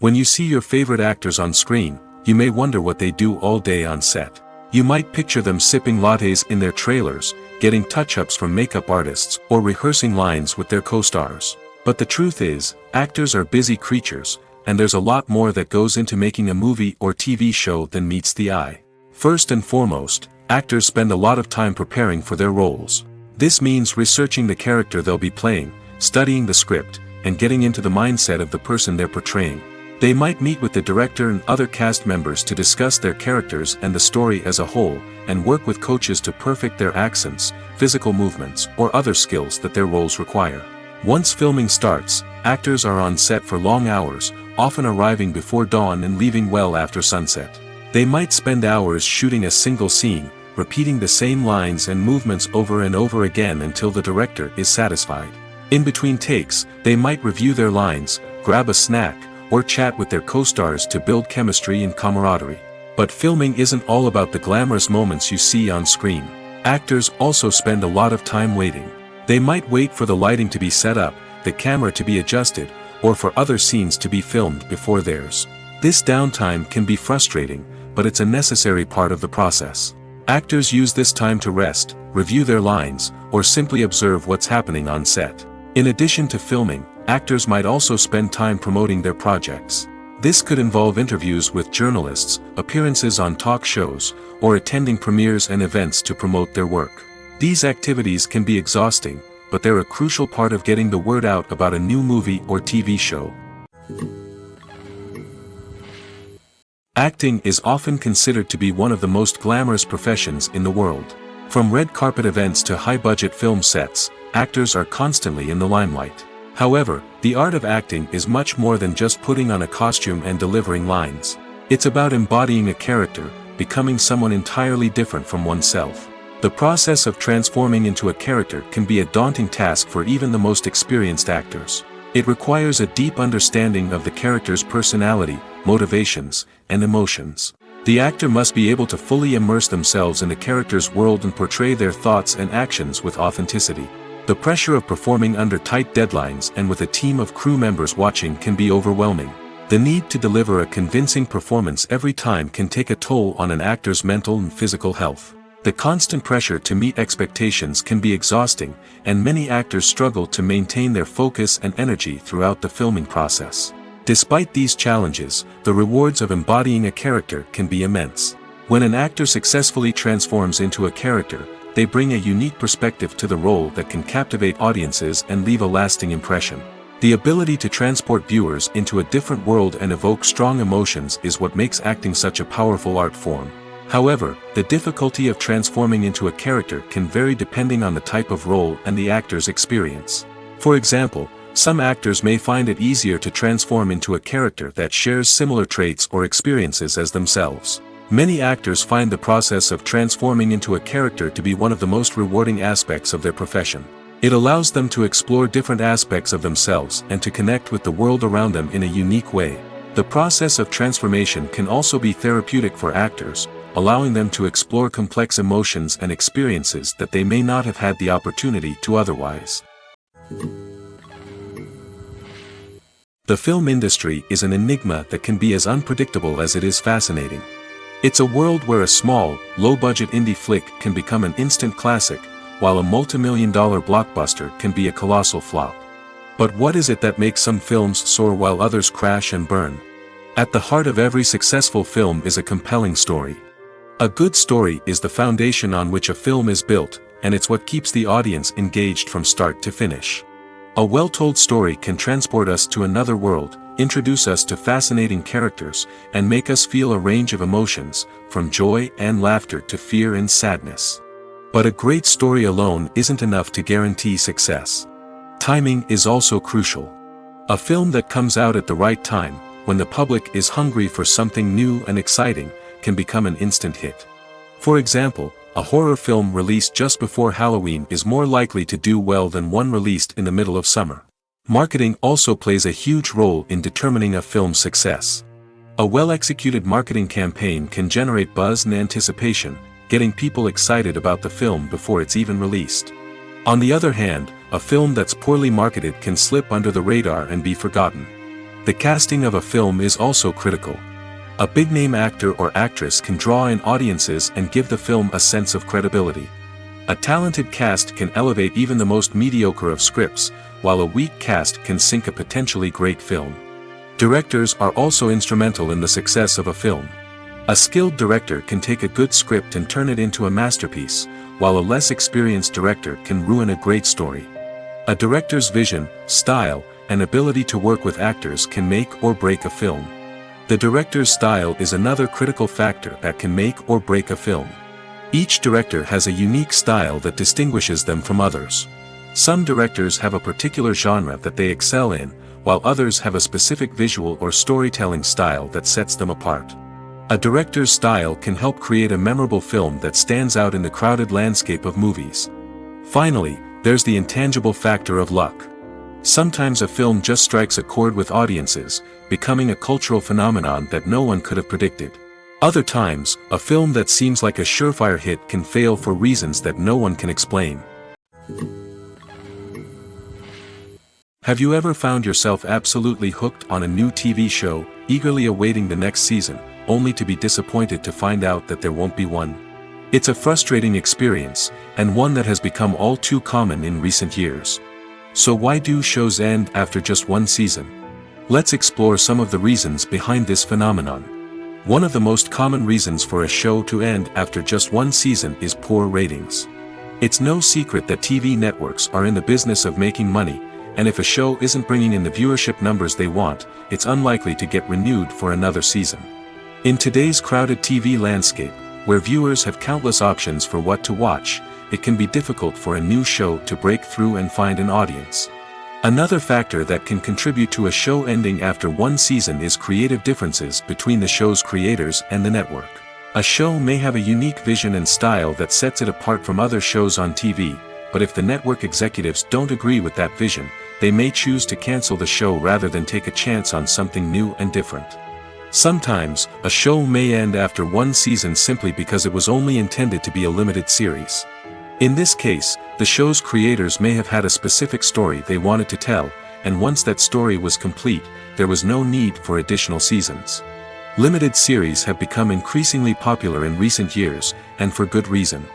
When you see your favorite actors on screen, you may wonder what they do all day on set. You might picture them sipping lattes in their trailers, getting touch-ups from makeup artists, or rehearsing lines with their co-stars. But the truth is, actors are busy creatures, and there's a lot more that goes into making a movie or TV show than meets the eye. First and foremost, actors spend a lot of time preparing for their roles. This means researching the character they'll be playing, studying the script, and getting into the mindset of the person they're portraying. They might meet with the director and other cast members to discuss their characters and the story as a whole, and work with coaches to perfect their accents, physical movements, or other skills that their roles require. Once filming starts, actors are on set for long hours, often arriving before dawn and leaving well after sunset. They might spend hours shooting a single scene, repeating the same lines and movements over and over again until the director is satisfied. In between takes, they might review their lines, grab a snack, or chat with their co-stars to build chemistry and camaraderie. But filming isn't all about the glamorous moments you see on screen. Actors also spend a lot of time waiting. They might wait for the lighting to be set up, the camera to be adjusted, or for other scenes to be filmed before theirs. This downtime can be frustrating, but it's a necessary part of the process. Actors use this time to rest, review their lines, or simply observe what's happening on set. In addition to filming, actors might also spend time promoting their projects. This could involve interviews with journalists, appearances on talk shows, or attending premieres and events to promote their work. These activities can be exhausting, but they're a crucial part of getting the word out about a new movie or TV show. Acting is often considered to be one of the most glamorous professions in the world. From red carpet events to high-budget film sets, actors are constantly in the limelight. However, the art of acting is much more than just putting on a costume and delivering lines. It's about embodying a character, becoming someone entirely different from oneself. The process of transforming into a character can be a daunting task for even the most experienced actors. It requires a deep understanding of the character's personality, motivations, and emotions. The actor must be able to fully immerse themselves in the character's world and portray their thoughts and actions with authenticity. The pressure of performing under tight deadlines and with a team of crew members watching can be overwhelming. The need to deliver a convincing performance every time can take a toll on an actor's mental and physical health. The constant pressure to meet expectations can be exhausting, and many actors struggle to maintain their focus and energy throughout the filming process. Despite these challenges, the rewards of embodying a character can be immense. When an actor successfully transforms into a character, they bring a unique perspective to the role that can captivate audiences and leave a lasting impression. The ability to transport viewers into a different world and evoke strong emotions is what makes acting such a powerful art form. However, the difficulty of transforming into a character can vary depending on the type of role and the actor's experience. For example, some actors may find it easier to transform into a character that shares similar traits or experiences as themselves. Many actors find the process of transforming into a character to be one of the most rewarding aspects of their profession. It allows them to explore different aspects of themselves and to connect with the world around them in a unique way. The process of transformation can also be therapeutic for actors, allowing them to explore complex emotions and experiences that they may not have had the opportunity to otherwise. The film industry is an enigma that can be as unpredictable as it is fascinating. It's a world where a small, low-budget indie flick can become an instant classic, while a multi-million-dollar blockbuster can be a colossal flop. But what is it that makes some films soar while others crash and burn? At the heart of every successful film is a compelling story. A good story is the foundation on which a film is built, and it's what keeps the audience engaged from start to finish. A well-told story can transport us to another world, introduce us to fascinating characters, and make us feel a range of emotions, from joy and laughter to fear and sadness. But a great story alone isn't enough to guarantee success. Timing is also crucial. A film that comes out at the right time, when the public is hungry for something new and exciting, can become an instant hit. For example, a horror film released just before Halloween is more likely to do well than one released in the middle of summer. Marketing also plays a huge role in determining a film's success. A well-executed marketing campaign can generate buzz and anticipation, getting people excited about the film before it's even released. On the other hand, a film that's poorly marketed can slip under the radar and be forgotten. The casting of a film is also critical. A big-name actor or actress can draw in audiences and give the film a sense of credibility. A talented cast can elevate even the most mediocre of scripts, while a weak cast can sink a potentially great film. Directors are also instrumental in the success of a film. A skilled director can take a good script and turn it into a masterpiece, while a less experienced director can ruin a great story. A director's vision, style, and ability to work with actors can make or break a film. The director's style is another critical factor that can make or break a film. Each director has a unique style that distinguishes them from others. Some directors have a particular genre that they excel in, while others have a specific visual or storytelling style that sets them apart. A director's style can help create a memorable film that stands out in the crowded landscape of movies. Finally, there's the intangible factor of luck. Sometimes a film just strikes a chord with audiences, becoming a cultural phenomenon that no one could have predicted. Other times, a film that seems like a surefire hit can fail for reasons that no one can explain. Have you ever found yourself absolutely hooked on a new TV show, eagerly awaiting the next season, only to be disappointed to find out that there won't be one? It's a frustrating experience, and one that has become all too common in recent years. So why do shows end after just one season? Let's explore some of the reasons behind this phenomenon. One of the most common reasons for a show to end after just one season is poor ratings. It's no secret that TV networks are in the business of making money, and if a show isn't bringing in the viewership numbers they want, it's unlikely to get renewed for another season. In today's crowded TV landscape, where viewers have countless options for what to watch, it can be difficult for a new show to break through and find an audience. Another factor that can contribute to a show ending after one season is creative differences between the show's creators and the network. A show may have a unique vision and style that sets it apart from other shows on TV, but if the network executives don't agree with that vision, they may choose to cancel the show rather than take a chance on something new and different. Sometimes, a show may end after one season simply because it was only intended to be a limited series. In this case, the show's creators may have had a specific story they wanted to tell, and once that story was complete, there was no need for additional seasons. Limited series have become increasingly popular in recent years, and for good reason.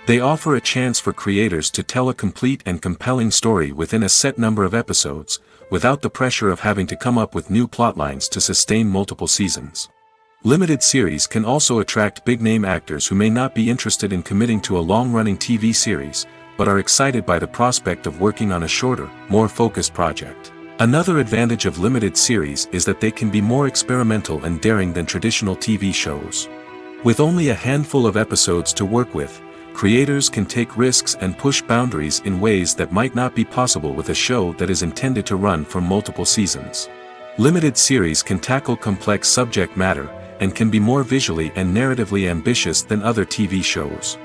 They offer a chance for creators to tell a complete and compelling story within a set number of episodes, without the pressure of having to come up with new plotlines to sustain multiple seasons. Limited series can also attract big-name actors who may not be interested in committing to a long-running TV series, but are excited by the prospect of working on a shorter, more focused project. Another advantage of limited series is that they can be more experimental and daring than traditional TV shows. With only a handful of episodes to work with, creators can take risks and push boundaries in ways that might not be possible with a show that is intended to run for multiple seasons. Limited series can tackle complex subject matter, and can be more visually and narratively ambitious than other TV shows.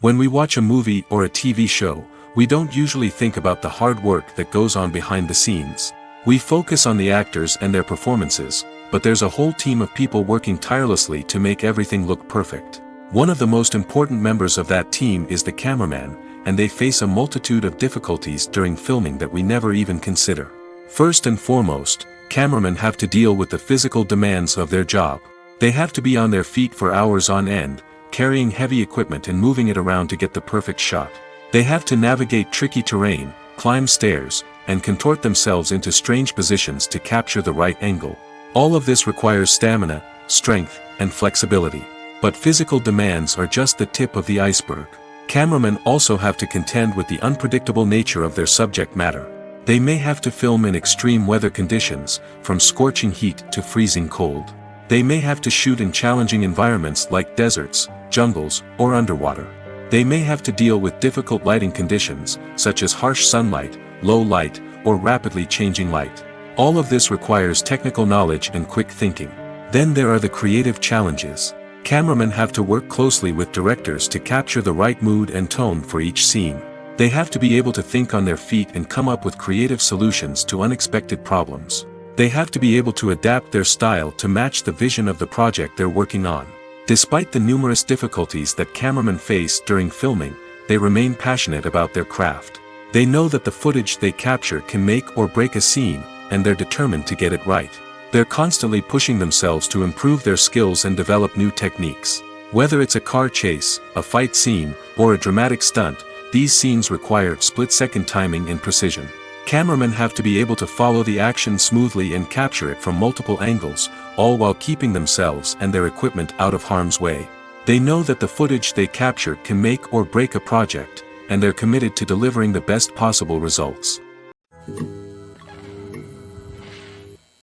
When we watch a movie or a TV show, we don't usually think about the hard work that goes on behind the scenes. We focus on the actors and their performances, but there's a whole team of people working tirelessly to make everything look perfect. One of the most important members of that team is the cameraman, and they face a multitude of difficulties during filming that we never even consider. First and foremost, cameramen have to deal with the physical demands of their job. They have to be on their feet for hours on end, carrying heavy equipment and moving it around to get the perfect shot. They have to navigate tricky terrain, climb stairs, and contort themselves into strange positions to capture the right angle. All of this requires stamina, strength, and flexibility. But physical demands are just the tip of the iceberg. Cameramen also have to contend with the unpredictable nature of their subject matter. They may have to film in extreme weather conditions, from scorching heat to freezing cold. They may have to shoot in challenging environments like deserts, jungles, or underwater. They may have to deal with difficult lighting conditions, such as harsh sunlight, low light, or rapidly changing light. All of this requires technical knowledge and quick thinking. Then there are the creative challenges. Cameramen have to work closely with directors to capture the right mood and tone for each scene. They have to be able to think on their feet and come up with creative solutions to unexpected problems. They have to be able to adapt their style to match the vision of the project they're working on. Despite the numerous difficulties that cameramen face during filming, they remain passionate about their craft. They know that the footage they capture can make or break a scene, and they're determined to get it right. They're constantly pushing themselves to improve their skills and develop new techniques. Whether it's a car chase, a fight scene, or a dramatic stunt, these scenes require split-second timing and precision. Cameramen have to be able to follow the action smoothly and capture it from multiple angles, all while keeping themselves and their equipment out of harm's way. They know that the footage they capture can make or break a project, and they're committed to delivering the best possible results.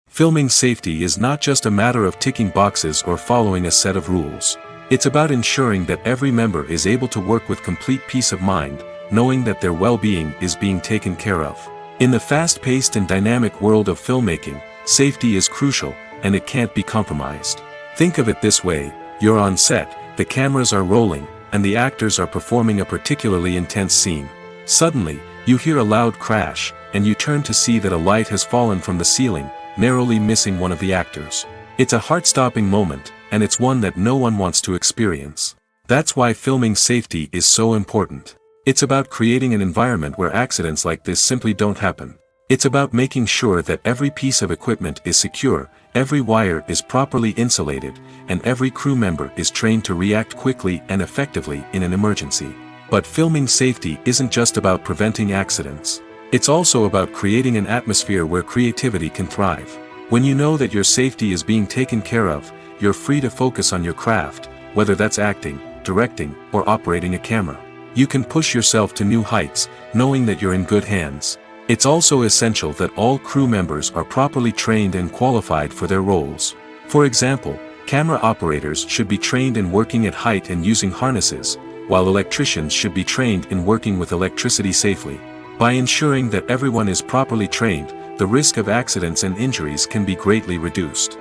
Filming safety is not just a matter of ticking boxes or following a set of rules. It's about ensuring that every member is able to work with complete peace of mind, knowing that their well-being is being taken care of. In the fast-paced and dynamic world of filmmaking, safety is crucial, and it can't be compromised. Think of it this way: you're on set, the cameras are rolling, and the actors are performing a particularly intense scene. Suddenly, you hear a loud crash, and you turn to see that a light has fallen from the ceiling, narrowly missing one of the actors. It's a heart-stopping moment, and it's one that no one wants to experience. That's why filming safety is so important. It's about creating an environment where accidents like this simply don't happen. It's about making sure that every piece of equipment is secure, every wire is properly insulated, and every crew member is trained to react quickly and effectively in an emergency. But filming safety isn't just about preventing accidents. It's also about creating an atmosphere where creativity can thrive. When you know that your safety is being taken care of, you're free to focus on your craft, whether that's acting, directing, or operating a camera. You can push yourself to new heights, knowing that you're in good hands. It's also essential that all crew members are properly trained and qualified for their roles. For example, camera operators should be trained in working at height and using harnesses, while electricians should be trained in working with electricity safely. By ensuring that everyone is properly trained, the risk of accidents and injuries can be greatly reduced.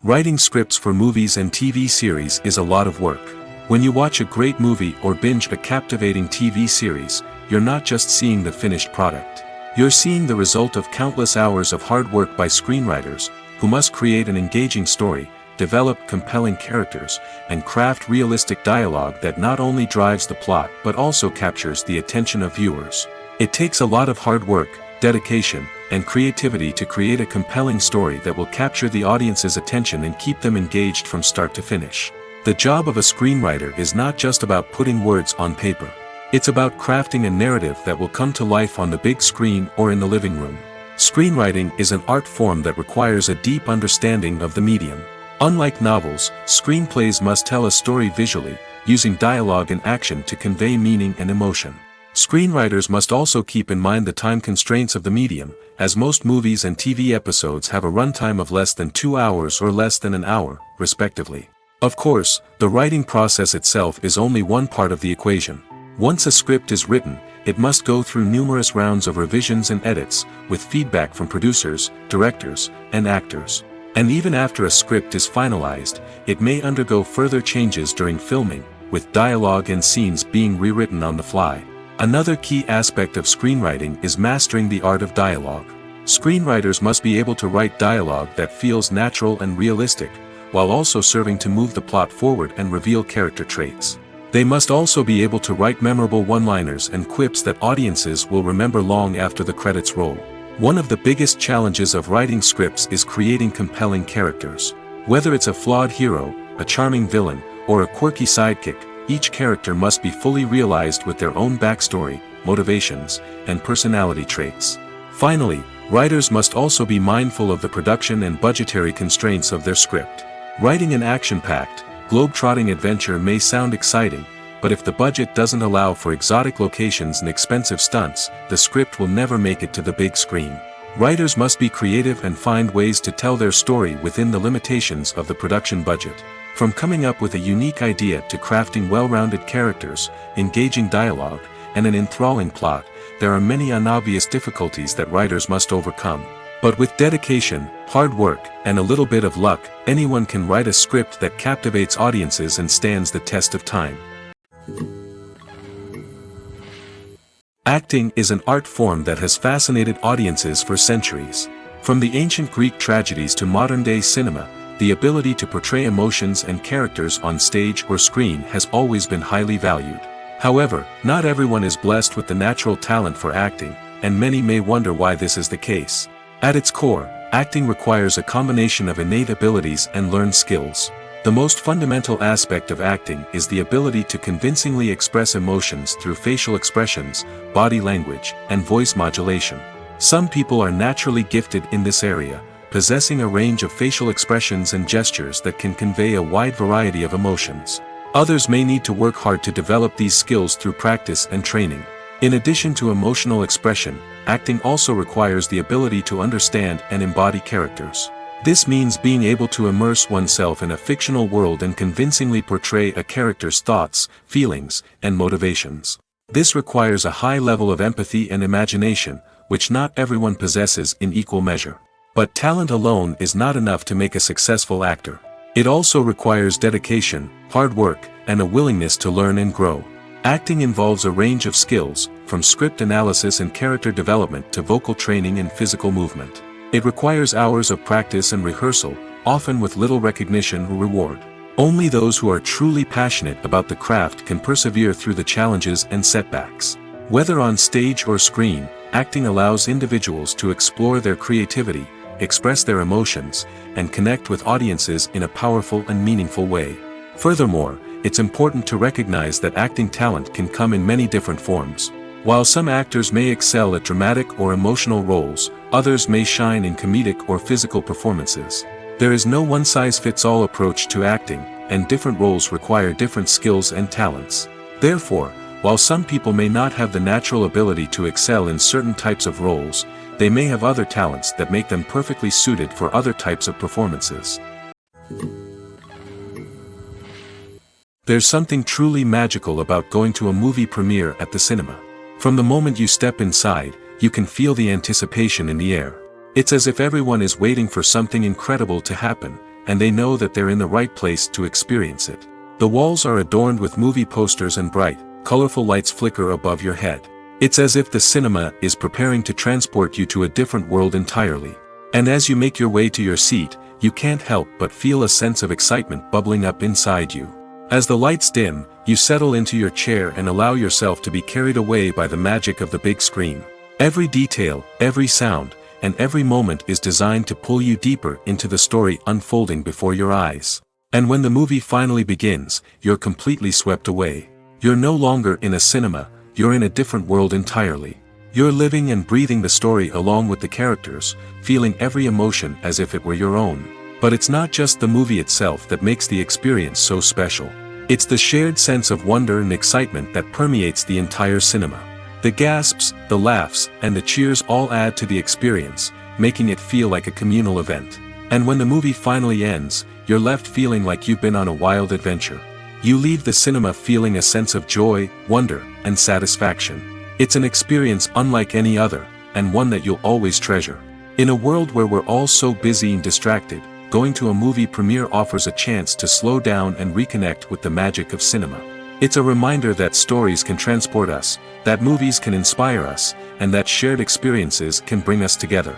Writing scripts for movies and TV series is a lot of work. When you watch a great movie or binge a captivating TV series, you're not just seeing the finished product. You're seeing the result of countless hours of hard work by screenwriters, who must create an engaging story, develop compelling characters, and craft realistic dialogue that not only drives the plot but also captures the attention of viewers. It takes a lot of hard work, dedication, and creativity to create a compelling story that will capture the audience's attention and keep them engaged from start to finish. The job of a screenwriter is not just about putting words on paper. It's about crafting a narrative that will come to life on the big screen or in the living room. Screenwriting is an art form that requires a deep understanding of the medium. Unlike novels, screenplays must tell a story visually, using dialogue and action to convey meaning and emotion. Screenwriters must also keep in mind the time constraints of the medium, as most movies and TV episodes have a runtime of less than 2 hours or less than an hour, respectively. Of course, the writing process itself is only one part of the equation. Once a script is written, it must go through numerous rounds of revisions and edits, with feedback from producers, directors, and actors. And even after a script is finalized, it may undergo further changes during filming, with dialogue and scenes being rewritten on the fly. Another key aspect of screenwriting is mastering the art of dialogue. Screenwriters must be able to write dialogue that feels natural and realistic, while also serving to move the plot forward and reveal character traits. They must also be able to write memorable one-liners and quips that audiences will remember long after the credits roll. One of the biggest challenges of writing scripts is creating compelling characters. Whether it's a flawed hero, a charming villain, or a quirky sidekick, each character must be fully realized with their own backstory, motivations, and personality traits. Finally, writers must also be mindful of the production and budgetary constraints of their script. Writing an action-packed, globe-trotting adventure may sound exciting, but if the budget doesn't allow for exotic locations and expensive stunts, the script will never make it to the big screen. Writers must be creative and find ways to tell their story within the limitations of the production budget. From coming up with a unique idea to crafting well-rounded characters, engaging dialogue, and an enthralling plot, there are many unobvious difficulties that writers must overcome. But with dedication, hard work, and a little bit of luck, anyone can write a script that captivates audiences and stands the test of time. Acting is an art form that has fascinated audiences for centuries. From the ancient Greek tragedies to modern-day cinema, the ability to portray emotions and characters on stage or screen has always been highly valued. However, not everyone is blessed with the natural talent for acting, and many may wonder why this is the case. At its core, Acting requires a combination of innate abilities and learned skills. The most fundamental aspect of acting is the ability to convincingly express emotions through facial expressions, body language, and voice modulation. Some people are naturally gifted in this area, possessing a range of facial expressions and gestures that can convey a wide variety of emotions. Others may need to work hard to develop these skills through practice and training. In addition to emotional expression, acting also requires the ability to understand and embody characters. This means being able to immerse oneself in a fictional world and convincingly portray a character's thoughts, feelings, and motivations. This requires a high level of empathy and imagination, which not everyone possesses in equal measure. But talent alone is not enough to make a successful actor. It also requires dedication, hard work, and a willingness to learn and grow. Acting involves a range of skills, from script analysis and character development to vocal training and physical movement. It requires hours of practice and rehearsal, often with little recognition or reward. Only those who are truly passionate about the craft can persevere through the challenges and setbacks. Whether on stage or screen, acting allows individuals to explore their creativity, express their emotions, and connect with audiences in a powerful and meaningful way. Furthermore, it's important to recognize that acting talent can come in many different forms. While some actors may excel at dramatic or emotional roles, others may shine in comedic or physical performances. There is no one-size-fits-all approach to acting, and different roles require different skills and talents. Therefore, while some people may not have the natural ability to excel in certain types of roles, they may have other talents that make them perfectly suited for other types of performances. There's something truly magical about going to a movie premiere at the cinema. From the moment you step inside, you can feel the anticipation in the air. It's as if everyone is waiting for something incredible to happen, and they know that they're in the right place to experience it. The walls are adorned with movie posters and bright, colorful lights flicker above your head. It's as if the cinema is preparing to transport you to a different world entirely. And as you make your way to your seat, you can't help but feel a sense of excitement bubbling up inside you. As the lights dim, you settle into your chair and allow yourself to be carried away by the magic of the big screen. Every detail, every sound, and every moment is designed to pull you deeper into the story unfolding before your eyes. And when the movie finally begins, you're completely swept away. You're no longer in a cinema, you're in a different world entirely. You're living and breathing the story along with the characters, feeling every emotion as if it were your own. But it's not just the movie itself that makes the experience so special. It's the shared sense of wonder and excitement that permeates the entire cinema. The gasps, the laughs, and the cheers all add to the experience, making it feel like a communal event. And when the movie finally ends, you're left feeling like you've been on a wild adventure. You leave the cinema feeling a sense of joy, wonder, and satisfaction. It's an experience unlike any other, and one that you'll always treasure. In a world where we're all so busy and distracted, going to a movie premiere offers a chance to slow down and reconnect with the magic of cinema. It's a reminder that stories can transport us, that movies can inspire us, and that shared experiences can bring us together.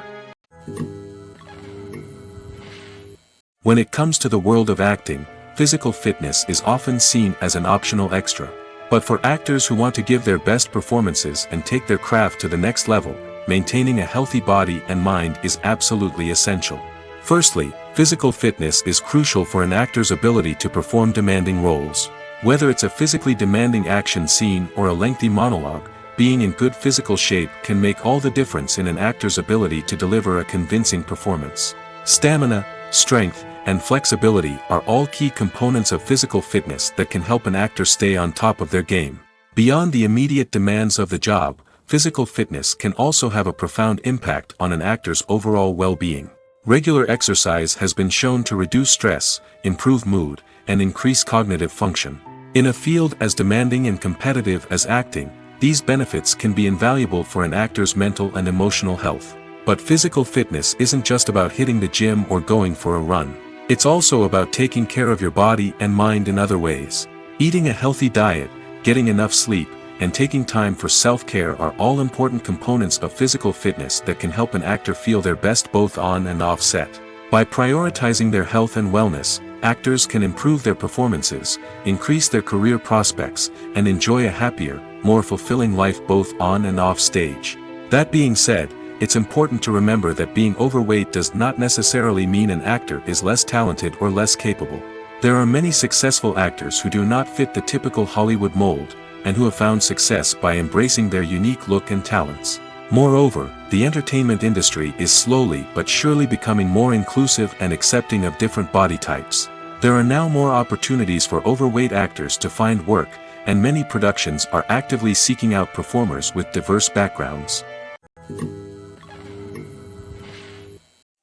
When it comes to the world of acting, physical fitness is often seen as an optional extra. But for actors who want to give their best performances and take their craft to the next level, maintaining a healthy body and mind is absolutely essential. Firstly, physical fitness is crucial for an actor's ability to perform demanding roles. Whether it's a physically demanding action scene or a lengthy monologue, being in good physical shape can make all the difference in an actor's ability to deliver a convincing performance. Stamina, strength, and flexibility are all key components of physical fitness that can help an actor stay on top of their game. Beyond the immediate demands of the job, physical fitness can also have a profound impact on an actor's overall well-being. Regular exercise has been shown to reduce stress, improve mood, and increase cognitive function. In a field as demanding and competitive as acting, these benefits can be invaluable for an actor's mental and emotional health. But physical fitness isn't just about hitting the gym or going for a run. It's also about taking care of your body and mind in other ways. Eating a healthy diet, getting enough sleep, and taking time for self-care are all important components of physical fitness that can help an actor feel their best both on and off set. By prioritizing their health and wellness, actors can improve their performances, increase their career prospects, and enjoy a happier, more fulfilling life both on and off stage. That being said, it's important to remember that being overweight does not necessarily mean an actor is less talented or less capable. There are many successful actors who do not fit the typical Hollywood mold, and who have found success by embracing their unique look and talents. Moreover, the entertainment industry is slowly but surely becoming more inclusive and accepting of different body types. There are now more opportunities for overweight actors to find work, and many productions are actively seeking out performers with diverse backgrounds.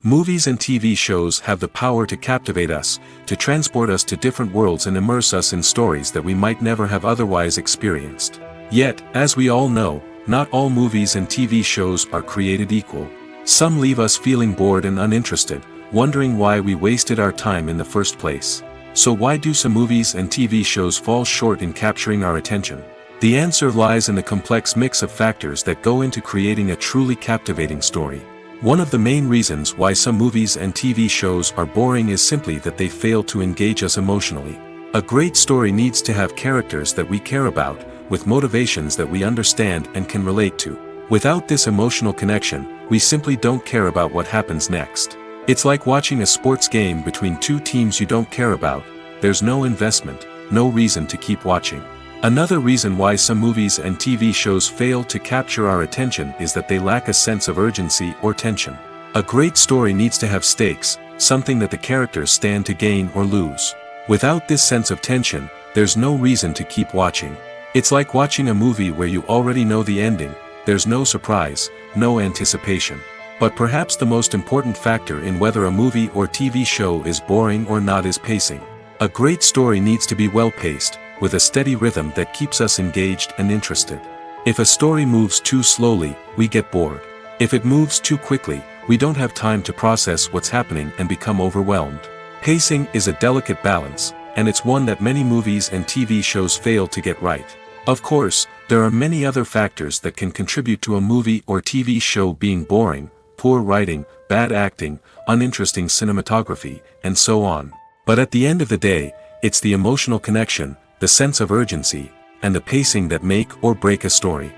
Movies and TV shows have the power to captivate us, to transport us to different worlds and immerse us in stories that we might never have otherwise experienced. Yet, as we all know, not all movies and TV shows are created equal. Some leave us feeling bored and uninterested, wondering why we wasted our time in the first place. So why do some movies and TV shows fall short in capturing our attention? The answer lies in the complex mix of factors that go into creating a truly captivating story. One of the main reasons why some movies and TV shows are boring is simply that they fail to engage us emotionally. A great story needs to have characters that we care about, with motivations that we understand and can relate to. Without this emotional connection, we simply don't care about what happens next. It's like watching a sports game between two teams you don't care about. There's no investment, no reason to keep watching. Another reason why some movies and TV shows fail to capture our attention is that they lack a sense of urgency or tension. A great story needs to have stakes, something that the characters stand to gain or lose. Without this sense of tension, there's no reason to keep watching. It's like watching a movie where you already know the ending. There's no surprise, no anticipation. But perhaps the most important factor in whether a movie or TV show is boring or not is pacing. A great story needs to be well-paced, with a steady rhythm that keeps us engaged and interested. If a story moves too slowly, we get bored. If it moves too quickly, we don't have time to process what's happening and become overwhelmed. Pacing is a delicate balance, and it's one that many movies and TV shows fail to get right. Of course, there are many other factors that can contribute to a movie or TV show being boring: poor writing, bad acting, uninteresting cinematography, and so on. But at the end of the day, it's the emotional connection, the sense of urgency, and the pacing that make or break a story.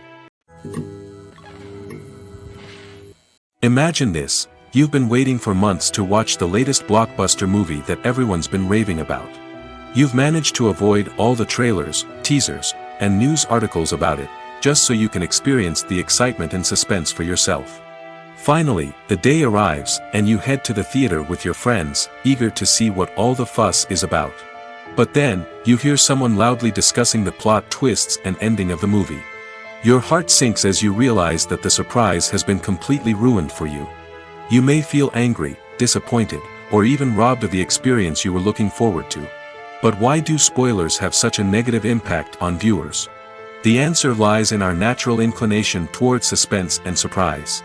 Imagine this: you've been waiting for months to watch the latest blockbuster movie that everyone's been raving about. You've managed to avoid all the trailers, teasers, and news articles about it, just so you can experience the excitement and suspense for yourself. Finally, the day arrives, and you head to the theater with your friends, eager to see what all the fuss is about. But then, you hear someone loudly discussing the plot twists and ending of the movie. Your heart sinks as you realize that the surprise has been completely ruined for you. You may feel angry, disappointed, or even robbed of the experience you were looking forward to. But why do spoilers have such a negative impact on viewers? The answer lies in our natural inclination toward suspense and surprise.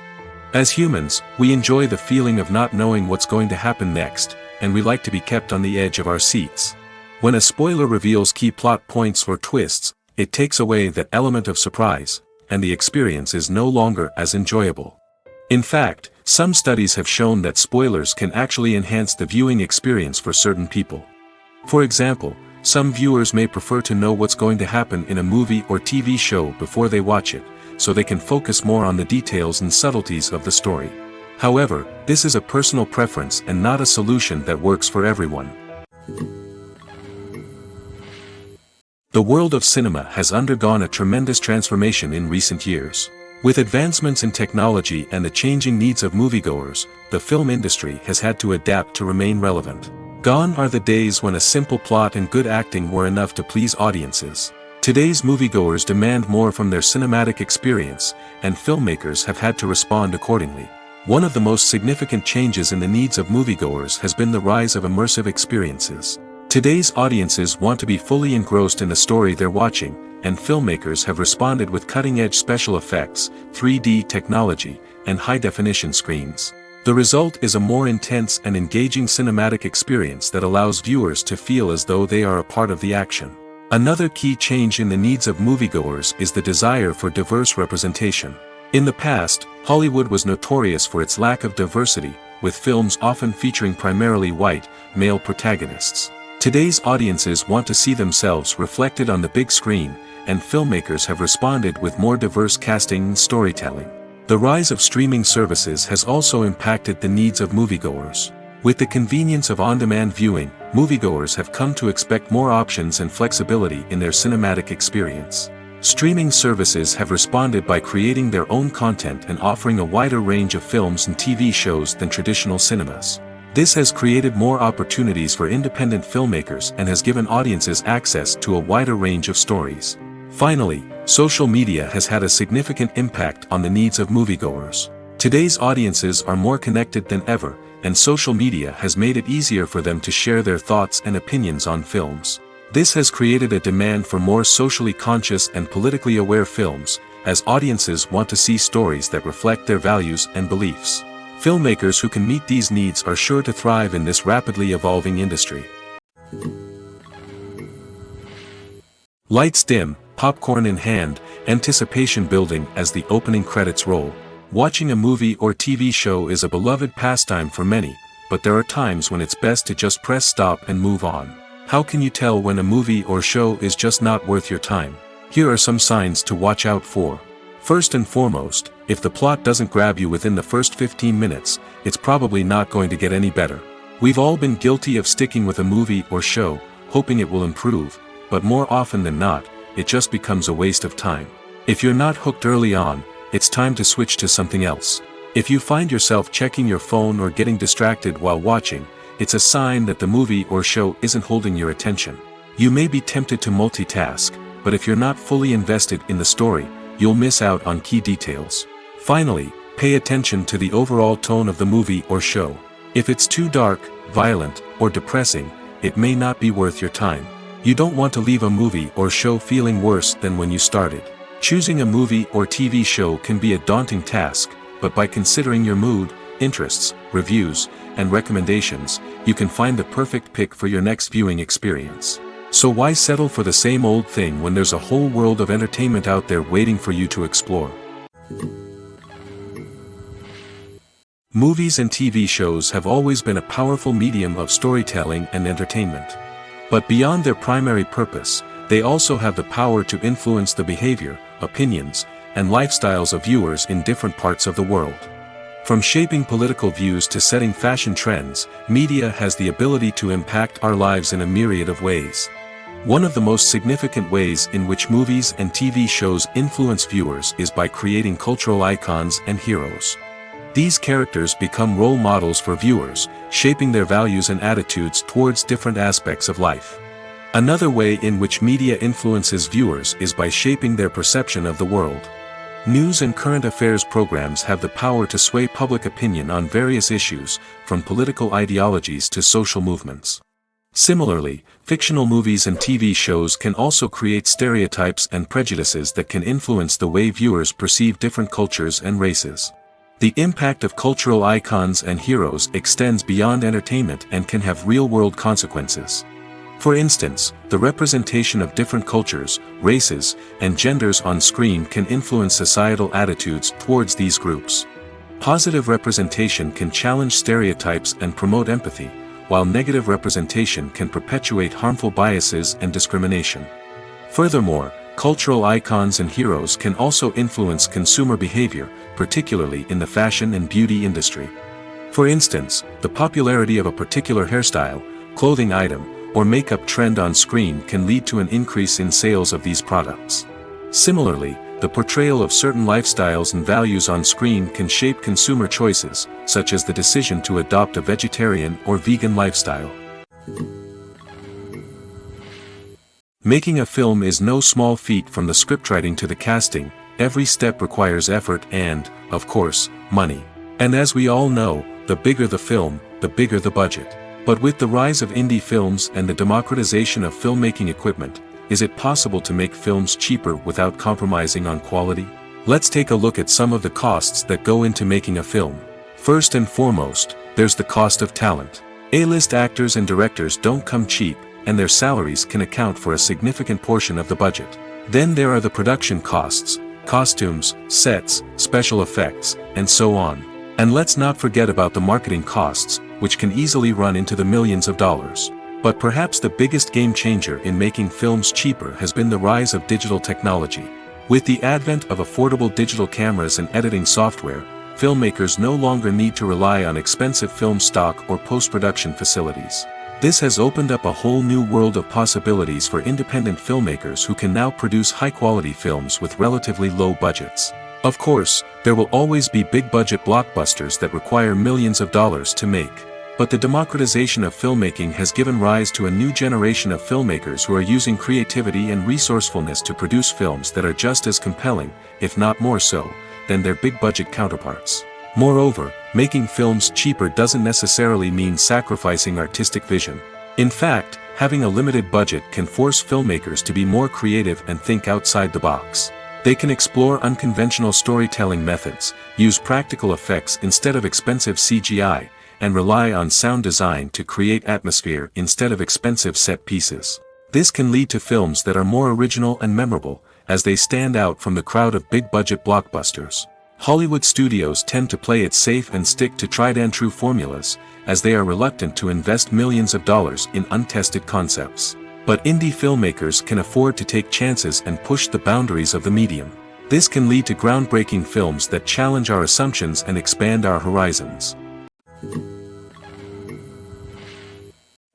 As humans, we enjoy the feeling of not knowing what's going to happen next, and we like to be kept on the edge of our seats. When a spoiler reveals key plot points or twists, it takes away that element of surprise, and the experience is no longer as enjoyable. In fact, some studies have shown that spoilers can actually enhance the viewing experience for certain people. For example, some viewers may prefer to know what's going to happen in a movie or TV show before they watch it, so they can focus more on the details and subtleties of the story. However, this is a personal preference and not a solution that works for everyone. The world of cinema has undergone a tremendous transformation in recent years. With advancements in technology and the changing needs of moviegoers, the film industry has had to adapt to remain relevant. Gone are the days when a simple plot and good acting were enough to please audiences. Today's moviegoers demand more from their cinematic experience, and filmmakers have had to respond accordingly. One of the most significant changes in the needs of moviegoers has been the rise of immersive experiences. Today's audiences want to be fully engrossed in the story they're watching, and filmmakers have responded with cutting-edge special effects, 3D technology, and high-definition screens. The result is a more intense and engaging cinematic experience that allows viewers to feel as though they are a part of the action. Another key change in the needs of moviegoers is the desire for diverse representation. In the past, Hollywood was notorious for its lack of diversity, with films often featuring primarily white, male protagonists. Today's audiences want to see themselves reflected on the big screen, and filmmakers have responded with more diverse casting and storytelling. The rise of streaming services has also impacted the needs of moviegoers. With the convenience of on-demand viewing, moviegoers have come to expect more options and flexibility in their cinematic experience. Streaming services have responded by creating their own content and offering a wider range of films and TV shows than traditional cinemas. This has created more opportunities for independent filmmakers and has given audiences access to a wider range of stories. Finally, social media has had a significant impact on the needs of moviegoers. Today's audiences are more connected than ever, and social media has made it easier for them to share their thoughts and opinions on films. This has created a demand for more socially conscious and politically aware films, as audiences want to see stories that reflect their values and beliefs. Filmmakers who can meet these needs are sure to thrive in this rapidly evolving industry. Lights dim, popcorn in hand, anticipation building as the opening credits roll. Watching a movie or TV show is a beloved pastime for many, but there are times when it's best to just press stop and move on. How can you tell when a movie or show is just not worth your time? Here are some signs to watch out for. First and foremost, if the plot doesn't grab you within the first 15 minutes, it's probably not going to get any better. We've all been guilty of sticking with a movie or show, hoping it will improve, but more often than not, it just becomes a waste of time. If you're not hooked early on, it's time to switch to something else. If you find yourself checking your phone or getting distracted while watching, it's a sign that the movie or show isn't holding your attention. You may be tempted to multitask, but if you're not fully invested in the story, you'll miss out on key details. Finally, pay attention to the overall tone of the movie or show. If it's too dark, violent, or depressing, it may not be worth your time. You don't want to leave a movie or show feeling worse than when you started. Choosing a movie or TV show can be a daunting task, but by considering your mood, interests, reviews, and recommendations, you can find the perfect pick for your next viewing experience. So why settle for the same old thing when there's a whole world of entertainment out there waiting for you to explore? Movies and TV shows have always been a powerful medium of storytelling and entertainment. But beyond their primary purpose, they also have the power to influence the behavior, opinions, and lifestyles of viewers in different parts of the world. From shaping political views to setting fashion trends, media has the ability to impact our lives in a myriad of ways. One of the most significant ways in which movies and TV shows influence viewers is by creating cultural icons and heroes. These characters become role models for viewers, shaping their values and attitudes towards different aspects of life. Another way in which media influences viewers is by shaping their perception of the world. News and current affairs programs have the power to sway public opinion on various issues, from political ideologies to social movements. Similarly, fictional movies and TV shows can also create stereotypes and prejudices that can influence the way viewers perceive different cultures and races. The impact of cultural icons and heroes extends beyond entertainment and can have real-world consequences. For instance, the representation of different cultures, races, and genders on screen can influence societal attitudes towards these groups. Positive representation can challenge stereotypes and promote empathy, while negative representation can perpetuate harmful biases and discrimination. Furthermore, cultural icons and heroes can also influence consumer behavior, particularly in the fashion and beauty industry. For instance, the popularity of a particular hairstyle, clothing item, or makeup trend on screen can lead to an increase in sales of these products. Similarly, the portrayal of certain lifestyles and values on screen can shape consumer choices, such as the decision to adopt a vegetarian or vegan lifestyle. Making a film is no small feat. From the scriptwriting to the casting, every step requires effort and, of course, money. And as we all know, the bigger the film, the bigger the budget. But with the rise of indie films and the democratization of filmmaking equipment, is it possible to make films cheaper without compromising on quality? Let's take a look at some of the costs that go into making a film. First and foremost, there's the cost of talent. A-list actors and directors don't come cheap, and their salaries can account for a significant portion of the budget. Then there are the production costs, costumes, sets, special effects, and so on. And let's not forget about the marketing costs, which can easily run into the millions of dollars. But perhaps the biggest game changer in making films cheaper has been the rise of digital technology. With the advent of affordable digital cameras and editing software, filmmakers no longer need to rely on expensive film stock or post-production facilities. This has opened up a whole new world of possibilities for independent filmmakers who can now produce high-quality films with relatively low budgets. Of course, there will always be big-budget blockbusters that require millions of dollars to make. But the democratization of filmmaking has given rise to a new generation of filmmakers who are using creativity and resourcefulness to produce films that are just as compelling, if not more so, than their big-budget counterparts. Moreover, making films cheaper doesn't necessarily mean sacrificing artistic vision. In fact, having a limited budget can force filmmakers to be more creative and think outside the box. They can explore unconventional storytelling methods, use practical effects instead of expensive CGI, and rely on sound design to create atmosphere instead of expensive set pieces. This can lead to films that are more original and memorable, as they stand out from the crowd of big-budget blockbusters. Hollywood studios tend to play it safe and stick to tried-and-true formulas, as they are reluctant to invest millions of dollars in untested concepts. But indie filmmakers can afford to take chances and push the boundaries of the medium. This can lead to groundbreaking films that challenge our assumptions and expand our horizons.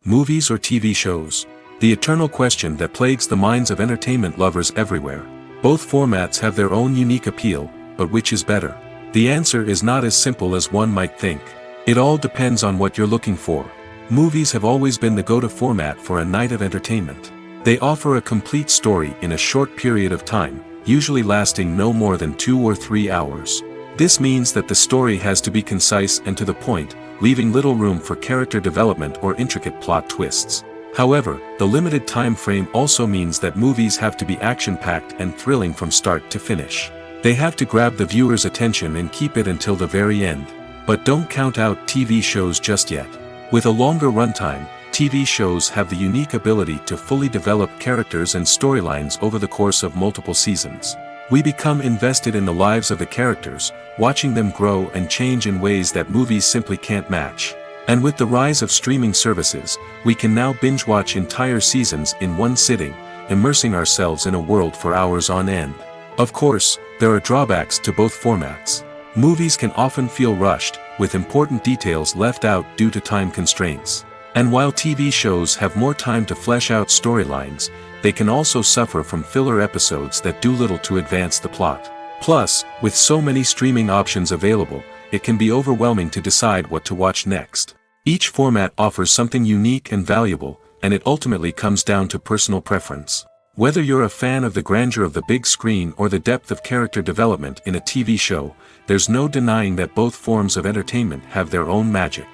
Movies or TV shows? The eternal question that plagues the minds of entertainment lovers everywhere. Both formats have their own unique appeal, but which is better? The answer is not as simple as one might think. It all depends on what you're looking for. Movies have always been the go-to format for a night of entertainment. They offer a complete story in a short period of time, usually lasting no more than 2 or 3 hours. This means that the story has to be concise and to the point, leaving little room for character development or intricate plot twists. However, the limited time frame also means that movies have to be action-packed and thrilling from start to finish. They have to grab the viewer's attention and keep it until the very end. But don't count out TV shows just yet. With a longer runtime, TV shows have the unique ability to fully develop characters and storylines over the course of multiple seasons. We become invested in the lives of the characters, watching them grow and change in ways that movies simply can't match. And with the rise of streaming services, we can now binge-watch entire seasons in one sitting, immersing ourselves in a world for hours on end. Of course, there are drawbacks to both formats. Movies can often feel rushed, with important details left out due to time constraints. And while TV shows have more time to flesh out storylines, they can also suffer from filler episodes that do little to advance the plot. Plus, with so many streaming options available, it can be overwhelming to decide what to watch next. Each format offers something unique and valuable, and it ultimately comes down to personal preference. Whether you're a fan of the grandeur of the big screen or the depth of character development in a TV show, there's no denying that both forms of entertainment have their own magic.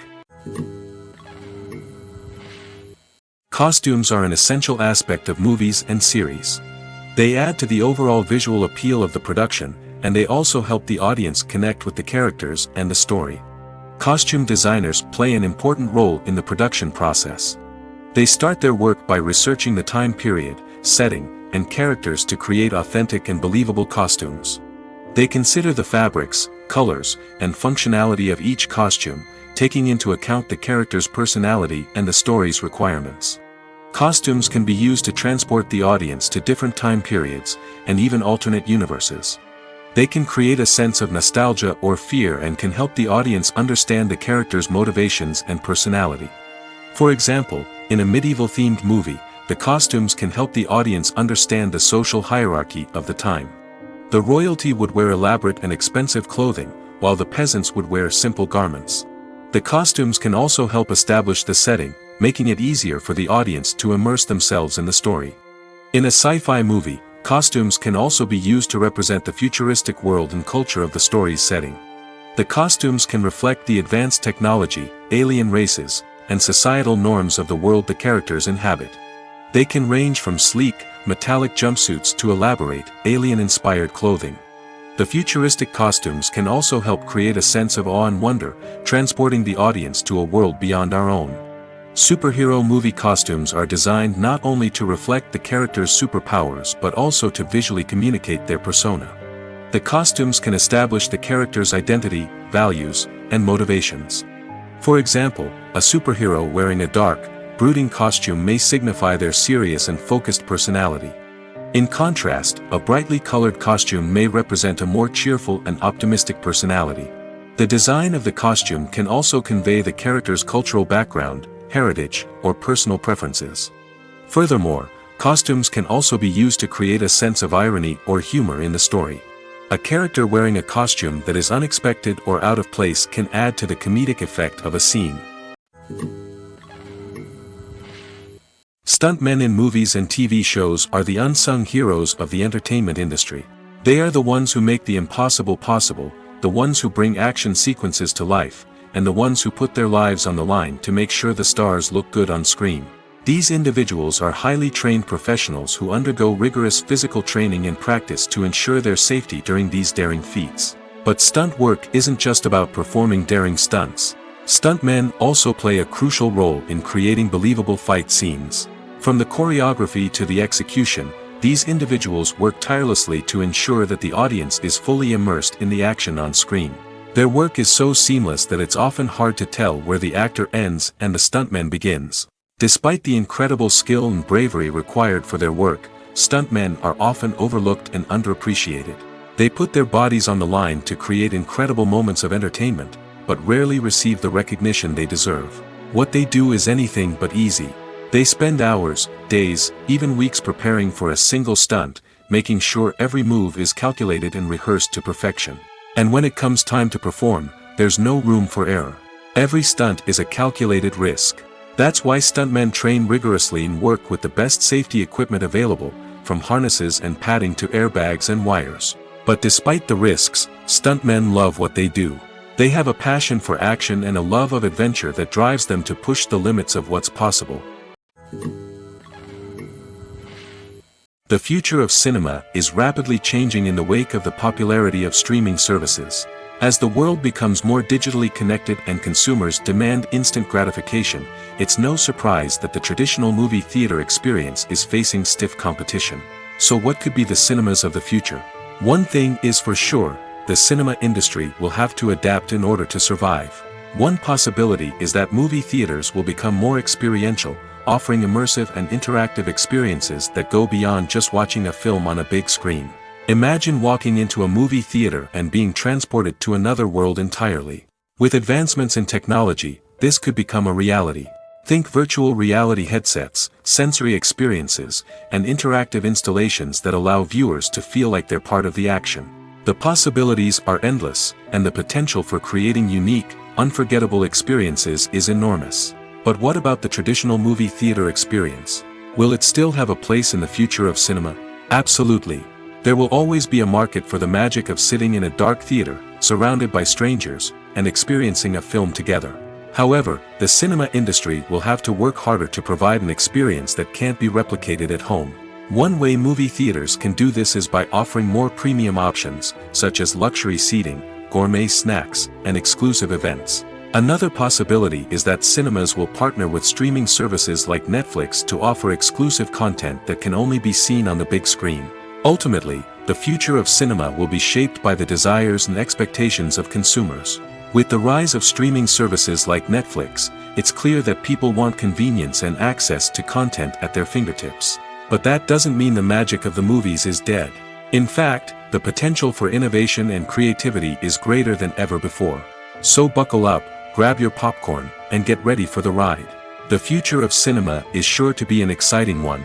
Costumes are an essential aspect of movies and series. They add to the overall visual appeal of the production, and they also help the audience connect with the characters and the story. Costume designers play an important role in the production process. They start their work by researching the time period, setting, and characters to create authentic and believable costumes. They consider the fabrics, colors, and functionality of each costume, taking into account the character's personality and the story's requirements. Costumes can be used to transport the audience to different time periods, and even alternate universes. They can create a sense of nostalgia or fear and can help the audience understand the character's motivations and personality. For example, in a medieval-themed movie, the costumes can help the audience understand the social hierarchy of the time. The royalty would wear elaborate and expensive clothing, while the peasants would wear simple garments. The costumes can also help establish the setting, making it easier for the audience to immerse themselves in the story. In a sci-fi movie, costumes can also be used to represent the futuristic world and culture of the story's setting. The costumes can reflect the advanced technology, alien races, and societal norms of the world the characters inhabit. They can range from sleek, metallic jumpsuits to elaborate, alien-inspired clothing. The futuristic costumes can also help create a sense of awe and wonder, transporting the audience to a world beyond our own. Superhero movie costumes are designed not only to reflect the character's superpowers but also to visually communicate their persona. The costumes can establish the character's identity, values, and motivations. For example, a superhero wearing a dark, brooding costume may signify their serious and focused personality. In contrast, a brightly colored costume may represent a more cheerful and optimistic personality. The design of the costume can also convey the character's cultural background, heritage, or personal preferences. Furthermore, costumes can also be used to create a sense of irony or humor in the story. A character wearing a costume that is unexpected or out of place can add to the comedic effect of a scene. Stuntmen in movies and TV shows are the unsung heroes of the entertainment industry. They are the ones who make the impossible possible, the ones who bring action sequences to life, and the ones who put their lives on the line to make sure the stars look good on screen. These individuals are highly trained professionals who undergo rigorous physical training and practice to ensure their safety during these daring feats. But stunt work isn't just about performing daring stunts. Stuntmen also play a crucial role in creating believable fight scenes. From the choreography to the execution, these individuals work tirelessly to ensure that the audience is fully immersed in the action on screen. Their work is so seamless that it's often hard to tell where the actor ends and the stuntman begins. Despite the incredible skill and bravery required for their work, stuntmen are often overlooked and underappreciated. They put their bodies on the line to create incredible moments of entertainment, but rarely receive the recognition they deserve. What they do is anything but easy. They spend hours, days, even weeks preparing for a single stunt, making sure every move is calculated and rehearsed to perfection. And when it comes time to perform, there's no room for error. Every stunt is a calculated risk. That's why stuntmen train rigorously and work with the best safety equipment available, from harnesses and padding to airbags and wires. But despite the risks, stuntmen love what they do. They have a passion for action and a love of adventure that drives them to push the limits of what's possible. The future of cinema is rapidly changing in the wake of the popularity of streaming services. As the world becomes more digitally connected and consumers demand instant gratification, it's no surprise that the traditional movie theater experience is facing stiff competition. So what could be the cinemas of the future? One thing is for sure, the cinema industry will have to adapt in order to survive. One possibility is that movie theaters will become more experiential, offering immersive and interactive experiences that go beyond just watching a film on a big screen. Imagine walking into a movie theater and being transported to another world entirely. With advancements in technology, this could become a reality. Think virtual reality headsets, sensory experiences, and interactive installations that allow viewers to feel like they're part of the action. The possibilities are endless, and the potential for creating unique, unforgettable experiences is enormous. But what about the traditional movie theater experience? Will it still have a place in the future of cinema? Absolutely. There will always be a market for the magic of sitting in a dark theater, surrounded by strangers, and experiencing a film together. However, the cinema industry will have to work harder to provide an experience that can't be replicated at home. One way movie theaters can do this is by offering more premium options, such as luxury seating, gourmet snacks, and exclusive events. Another possibility is that cinemas will partner with streaming services like Netflix to offer exclusive content that can only be seen on the big screen. Ultimately, the future of cinema will be shaped by the desires and expectations of consumers. With the rise of streaming services like Netflix, it's clear that people want convenience and access to content at their fingertips. But that doesn't mean the magic of the movies is dead. In fact, the potential for innovation and creativity is greater than ever before. So buckle up, grab your popcorn, and get ready for the ride. The future of cinema is sure to be an exciting one.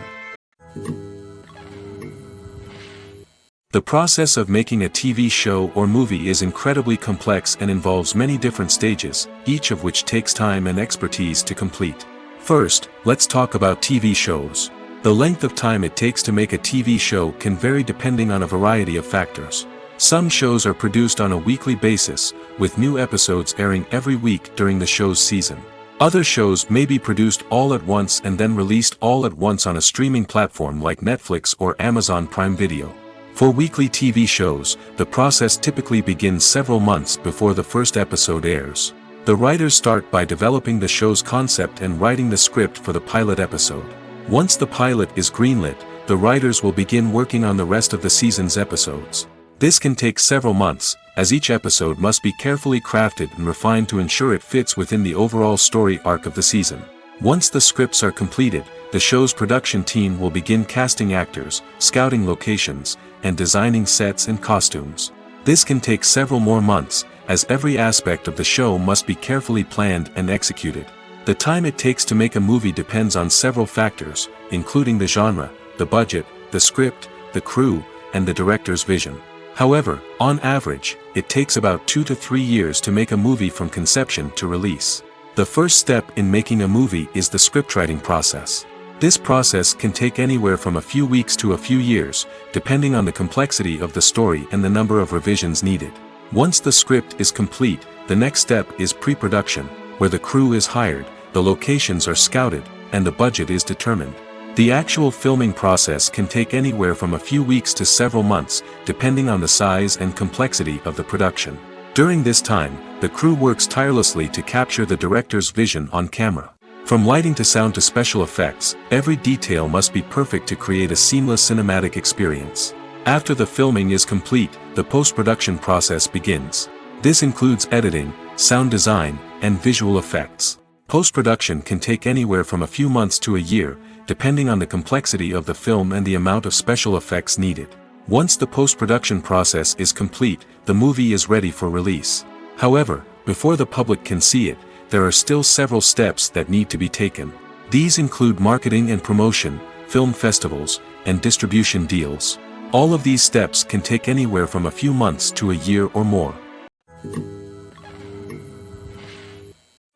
The process of making a TV show or movie is incredibly complex and involves many different stages, each of which takes time and expertise to complete. First, let's talk about TV shows. The length of time it takes to make a TV show can vary depending on a variety of factors. Some shows are produced on a weekly basis, with new episodes airing every week during the show's season. Other shows may be produced all at once and then released all at once on a streaming platform like Netflix or Amazon Prime Video. For weekly TV shows, the process typically begins several months before the first episode airs. The writers start by developing the show's concept and writing the script for the pilot episode. Once the pilot is greenlit, the writers will begin working on the rest of the season's episodes. This can take several months, as each episode must be carefully crafted and refined to ensure it fits within the overall story arc of the season. Once the scripts are completed, the show's production team will begin casting actors, scouting locations, and designing sets and costumes. This can take several more months, as every aspect of the show must be carefully planned and executed. The time it takes to make a movie depends on several factors, including the genre, the budget, the script, the crew, and the director's vision. However, on average, it takes about 2 to 3 years to make a movie from conception to release. The first step in making a movie is the scriptwriting process. This process can take anywhere from a few weeks to a few years, depending on the complexity of the story and the number of revisions needed. Once the script is complete, the next step is pre-production, where the crew is hired, the locations are scouted, and the budget is determined. The actual filming process can take anywhere from a few weeks to several months, depending on the size and complexity of the production. During this time, the crew works tirelessly to capture the director's vision on camera. From lighting to sound to special effects, every detail must be perfect to create a seamless cinematic experience. After the filming is complete, the post-production process begins. This includes editing, sound design, and visual effects. Post-production can take anywhere from a few months to a year, depending on the complexity of the film and the amount of special effects needed. Once the post-production process is complete, the movie is ready for release. However, before the public can see it, there are still several steps that need to be taken. These include marketing and promotion, film festivals, and distribution deals. All of these steps can take anywhere from a few months to a year or more.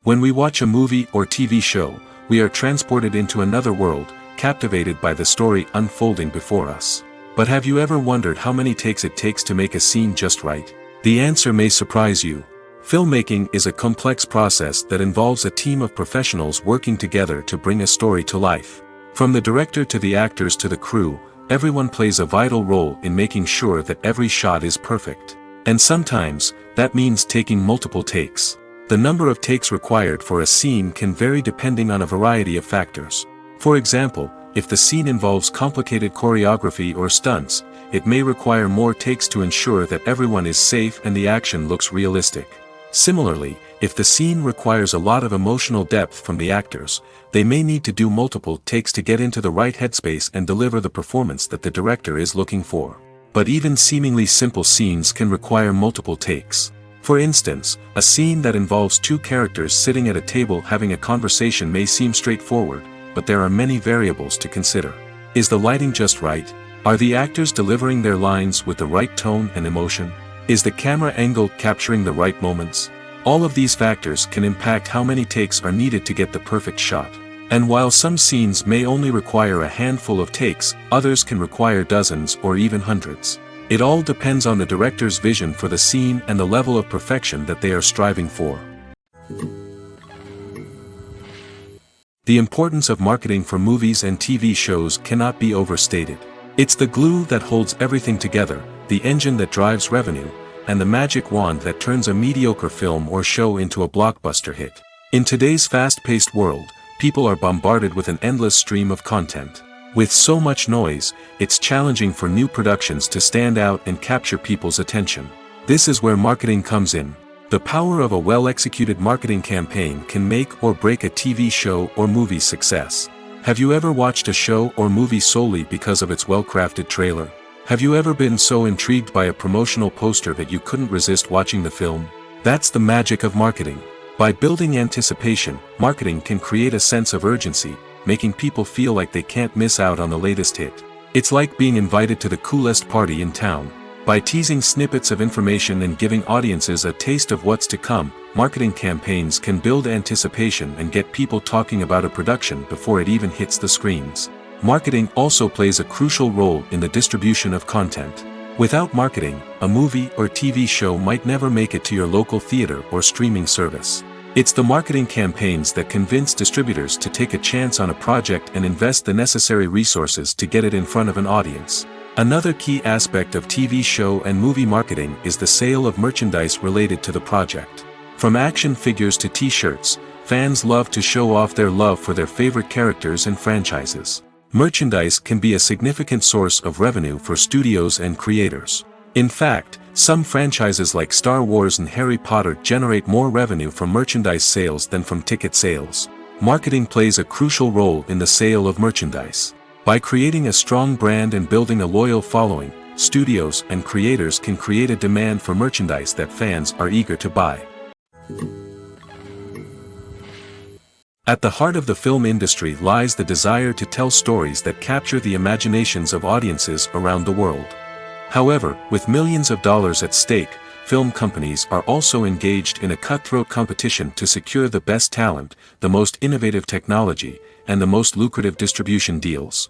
When we watch a movie or TV show, we are transported into another world, captivated by the story unfolding before us. But have you ever wondered how many takes it takes to make a scene just right? The answer may surprise you. Filmmaking is a complex process that involves a team of professionals working together to bring a story to life. From the director to the actors to the crew, everyone plays a vital role in making sure that every shot is perfect. And sometimes, that means taking multiple takes. The number of takes required for a scene can vary depending on a variety of factors. For example, if the scene involves complicated choreography or stunts, it may require more takes to ensure that everyone is safe and the action looks realistic. Similarly, if the scene requires a lot of emotional depth from the actors, they may need to do multiple takes to get into the right headspace and deliver the performance that the director is looking for. But even seemingly simple scenes can require multiple takes. For instance, a scene that involves two characters sitting at a table having a conversation may seem straightforward, but there are many variables to consider. Is the lighting just right? Are the actors delivering their lines with the right tone and emotion? Is the camera angle capturing the right moments? All of these factors can impact how many takes are needed to get the perfect shot. And while some scenes may only require a handful of takes, others can require dozens or even hundreds. It all depends on the director's vision for the scene and the level of perfection that they are striving for. The importance of marketing for movies and TV shows cannot be overstated. It's the glue that holds everything together, the engine that drives revenue, and the magic wand that turns a mediocre film or show into a blockbuster hit. In today's fast-paced world, people are bombarded with an endless stream of content. With so much noise, it's challenging for new productions to stand out and capture people's attention. This is where marketing comes in. The power of a well-executed marketing campaign can make or break a TV show or movie's success. Have you ever watched a show or movie solely because of its well-crafted trailer? Have you ever been so intrigued by a promotional poster that you couldn't resist watching the film? That's the magic of marketing. By building anticipation, marketing can create a sense of urgency, making people feel like they can't miss out on the latest hit. It's like being invited to the coolest party in town. By teasing snippets of information and giving audiences a taste of what's to come, marketing campaigns can build anticipation and get people talking about a production before it even hits the screens. Marketing also plays a crucial role in the distribution of content. Without marketing, a movie or TV show might never make it to your local theater or streaming service. It's the marketing campaigns that convince distributors to take a chance on a project and invest the necessary resources to get it in front of an audience. Another key aspect of TV show and movie marketing is the sale of merchandise related to the project. From action figures to t-shirts, fans love to show off their love for their favorite characters and franchises. Merchandise can be a significant source of revenue for studios and creators. In fact, some franchises like Star Wars and Harry Potter generate more revenue from merchandise sales than from ticket sales. Marketing plays a crucial role in the sale of merchandise. By creating a strong brand and building a loyal following, studios and creators can create a demand for merchandise that fans are eager to buy. At the heart of the film industry lies the desire to tell stories that capture the imaginations of audiences around the world. However, with millions of dollars at stake, film companies are also engaged in a cutthroat competition to secure the best talent, the most innovative technology, and the most lucrative distribution deals.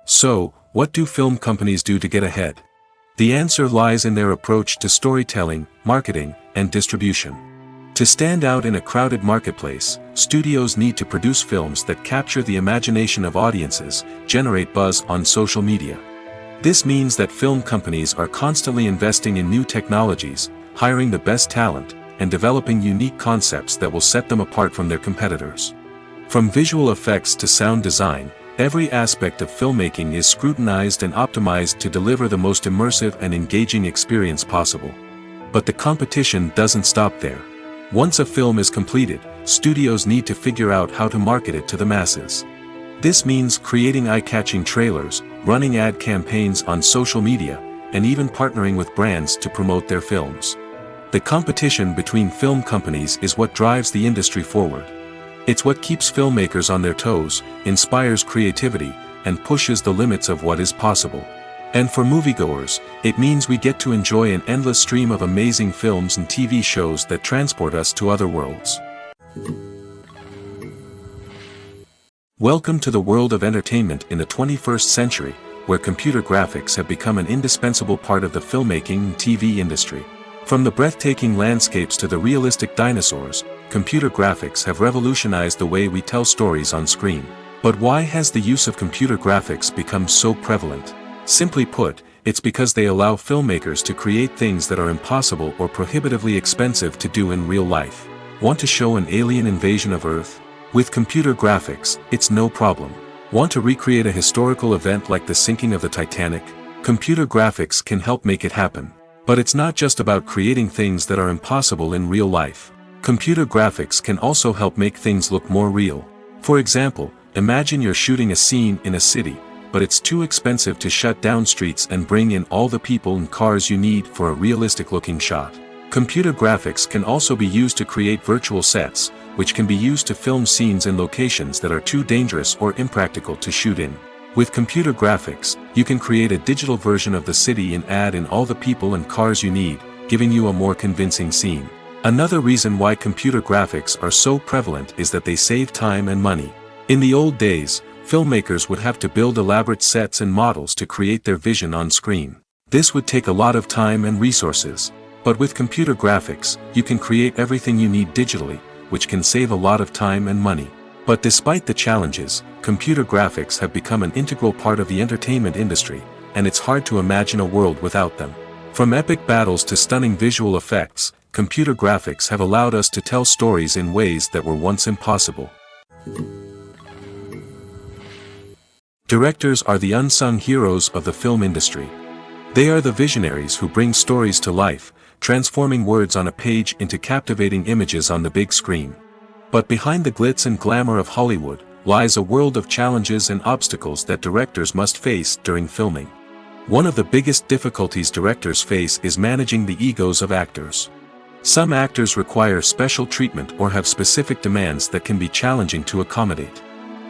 So, what do film companies do to get ahead? The answer lies in their approach to storytelling, marketing, and distribution. To stand out in a crowded marketplace, studios need to produce films that capture the imagination of audiences, generate buzz on social media. This means that film companies are constantly investing in new technologies, hiring the best talent, and developing unique concepts that will set them apart from their competitors. From visual effects to sound design, every aspect of filmmaking is scrutinized and optimized to deliver the most immersive and engaging experience possible. But the competition doesn't stop there. Once a film is completed, studios need to figure out how to market it to the masses. This means creating eye-catching trailers, running ad campaigns on social media, and even partnering with brands to promote their films. The competition between film companies is what drives the industry forward. It's what keeps filmmakers on their toes, inspires creativity, and pushes the limits of what is possible. And for moviegoers, it means we get to enjoy an endless stream of amazing films and TV shows that transport us to other worlds. Welcome to the world of entertainment in the 21st century, where computer graphics have become an indispensable part of the filmmaking and TV industry. From the breathtaking landscapes to the realistic dinosaurs, computer graphics have revolutionized the way we tell stories on screen. But why has the use of computer graphics become so prevalent? Simply put, it's because they allow filmmakers to create things that are impossible or prohibitively expensive to do in real life. Want to show an alien invasion of Earth? With computer graphics, it's no problem. Want to recreate a historical event like the sinking of the Titanic? Computer graphics can help make it happen. But it's not just about creating things that are impossible in real life. Computer graphics can also help make things look more real. For example, imagine you're shooting a scene in a city, but it's too expensive to shut down streets and bring in all the people and cars you need for a realistic-looking shot. Computer graphics can also be used to create virtual sets, which can be used to film scenes in locations that are too dangerous or impractical to shoot in. With computer graphics, you can create a digital version of the city and add in all the people and cars you need, giving you a more convincing scene. Another reason why computer graphics are so prevalent is that they save time and money. In the old days, filmmakers would have to build elaborate sets and models to create their vision on screen. This would take a lot of time and resources. But with computer graphics, you can create everything you need digitally, which can save a lot of time and money. But despite the challenges, computer graphics have become an integral part of the entertainment industry, and it's hard to imagine a world without them. From epic battles to stunning visual effects, computer graphics have allowed us to tell stories in ways that were once impossible. Directors are the unsung heroes of the film industry. They are the visionaries who bring stories to life, transforming words on a page into captivating images on the big screen. But behind the glitz and glamour of Hollywood, lies a world of challenges and obstacles that directors must face during filming. One of the biggest difficulties directors face is managing the egos of actors. Some actors require special treatment or have specific demands that can be challenging to accommodate.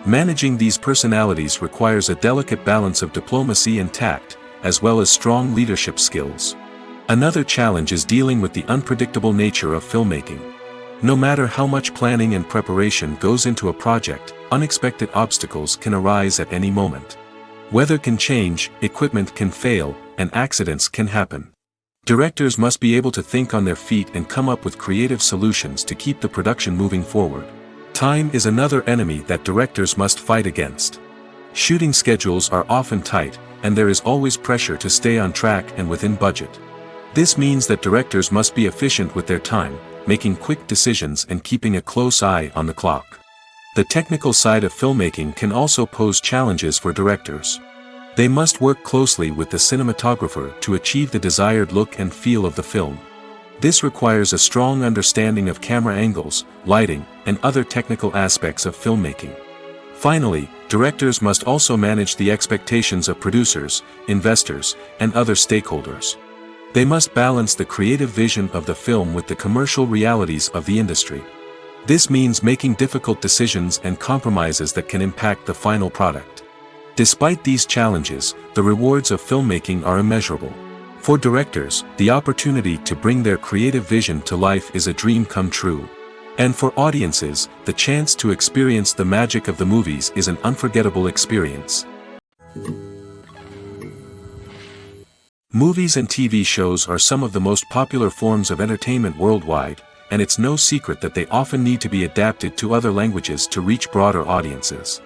Managing these personalities requires a delicate balance of diplomacy and tact, as well as strong leadership skills. Another challenge is dealing with the unpredictable nature of filmmaking. No matter how much planning and preparation goes into a project, unexpected obstacles can arise at any moment. Weather can change, equipment can fail, and accidents can happen. Directors must be able to think on their feet and come up with creative solutions to keep the production moving forward. Time is another enemy that directors must fight against. Shooting schedules are often tight, and there is always pressure to stay on track and within budget. This means that directors must be efficient with their time, making quick decisions and keeping a close eye on the clock. The technical side of filmmaking can also pose challenges for directors. They must work closely with the cinematographer to achieve the desired look and feel of the film. This requires a strong understanding of camera angles, lighting, and other technical aspects of filmmaking. Finally, directors must also manage the expectations of producers, investors, and other stakeholders. They must balance the creative vision of the film with the commercial realities of the industry. This means making difficult decisions and compromises that can impact the final product. Despite these challenges, the rewards of filmmaking are immeasurable. For directors, the opportunity to bring their creative vision to life is a dream come true. And for audiences, the chance to experience the magic of the movies is an unforgettable experience. Movies and TV shows are some of the most popular forms of entertainment worldwide, and it's no secret that they often need to be adapted to other languages to reach broader audiences.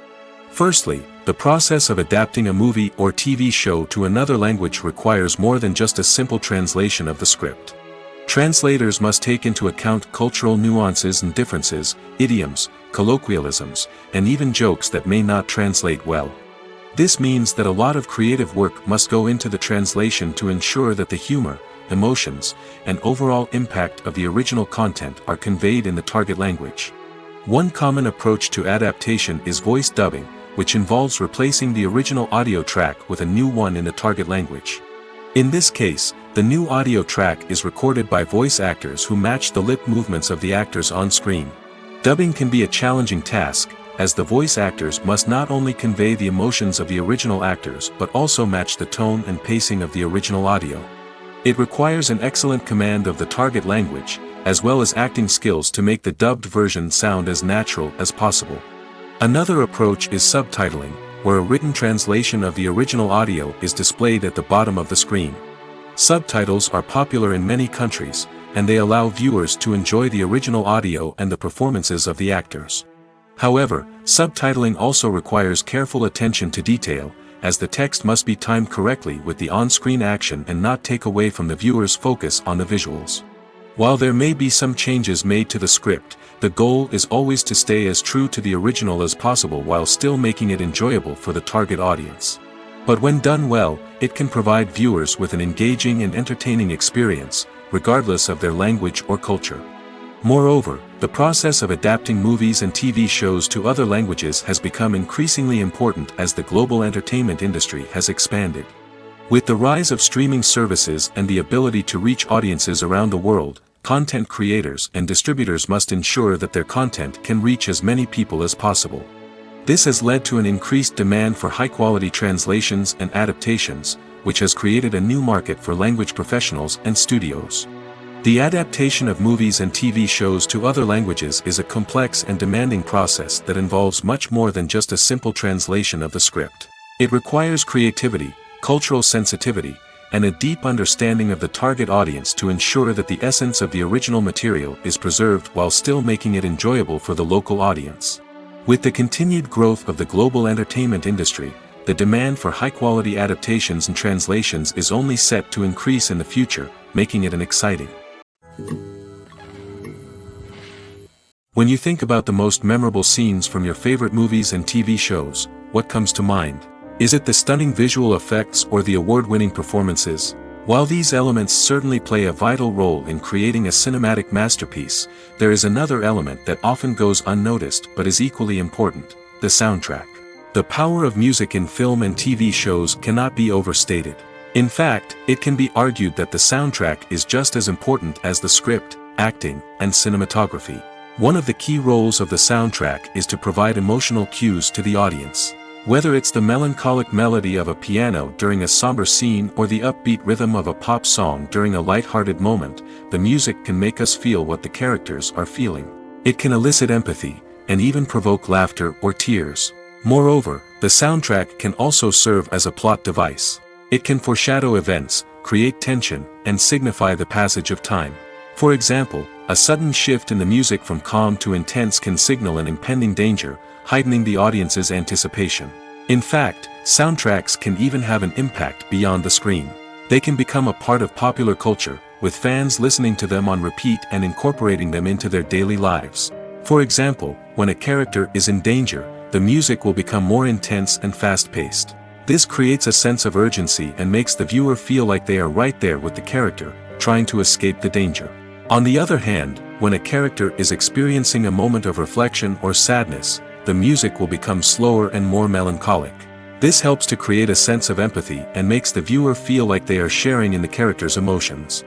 Firstly, the process of adapting a movie or TV show to another language requires more than just a simple translation of the script. Translators must take into account cultural nuances and differences, idioms, colloquialisms, and even jokes that may not translate well. This means that a lot of creative work must go into the translation to ensure that the humor, emotions, and overall impact of the original content are conveyed in the target language. One common approach to adaptation is voice dubbing, which involves replacing the original audio track with a new one in the target language. In this case, the new audio track is recorded by voice actors who match the lip movements of the actors on screen. Dubbing can be a challenging task, as the voice actors must not only convey the emotions of the original actors but also match the tone and pacing of the original audio. It requires an excellent command of the target language, as well as acting skills to make the dubbed version sound as natural as possible. Another approach is subtitling, where a written translation of the original audio is displayed at the bottom of the screen. Subtitles are popular in many countries, and they allow viewers to enjoy the original audio and the performances of the actors. However, subtitling also requires careful attention to detail, as the text must be timed correctly with the on-screen action and not take away from the viewer's focus on the visuals. While there may be some changes made to the script, the goal is always to stay as true to the original as possible while still making it enjoyable for the target audience. But when done well, it can provide viewers with an engaging and entertaining experience, regardless of their language or culture. Moreover, the process of adapting movies and TV shows to other languages has become increasingly important as the global entertainment industry has expanded. With the rise of streaming services and the ability to reach audiences around the world, content creators and distributors must ensure that their content can reach as many people as possible. This has led to an increased demand for high-quality translations and adaptations, which has created a new market for language professionals and studios. The adaptation of movies and TV shows to other languages is a complex and demanding process that involves much more than just a simple translation of the script. It requires creativity, cultural sensitivity, and a deep understanding of the target audience to ensure that the essence of the original material is preserved while still making it enjoyable for the local audience. With the continued growth of the global entertainment industry, the demand for high-quality adaptations and translations is only set to increase in the future, making it an exciting. When you think about the most memorable scenes from your favorite movies and TV shows, what comes to mind? Is it the stunning visual effects or the award-winning performances? While these elements certainly play a vital role in creating a cinematic masterpiece, there is another element that often goes unnoticed but is equally important: the soundtrack. The power of music in film and TV shows cannot be overstated. In fact, it can be argued that the soundtrack is just as important as the script, acting, and cinematography. One of the key roles of the soundtrack is to provide emotional cues to the audience. Whether it's the melancholic melody of a piano during a somber scene or the upbeat rhythm of a pop song during a light-hearted moment, the music can make us feel what the characters are feeling. It can elicit empathy, and even provoke laughter or tears. Moreover, the soundtrack can also serve as a plot device. It can foreshadow events, create tension, and signify the passage of time. For example, a sudden shift in the music from calm to intense can signal an impending danger, heightening the audience's anticipation. In fact, soundtracks can even have an impact beyond the screen. They can become a part of popular culture, with fans listening to them on repeat and incorporating them into their daily lives. For example, when a character is in danger, the music will become more intense and fast-paced. This creates a sense of urgency and makes the viewer feel like they are right there with the character, trying to escape the danger. On the other hand, when a character is experiencing a moment of reflection or sadness, the music will become slower and more melancholic. This helps to create a sense of empathy and makes the viewer feel like they are sharing in the character's emotions.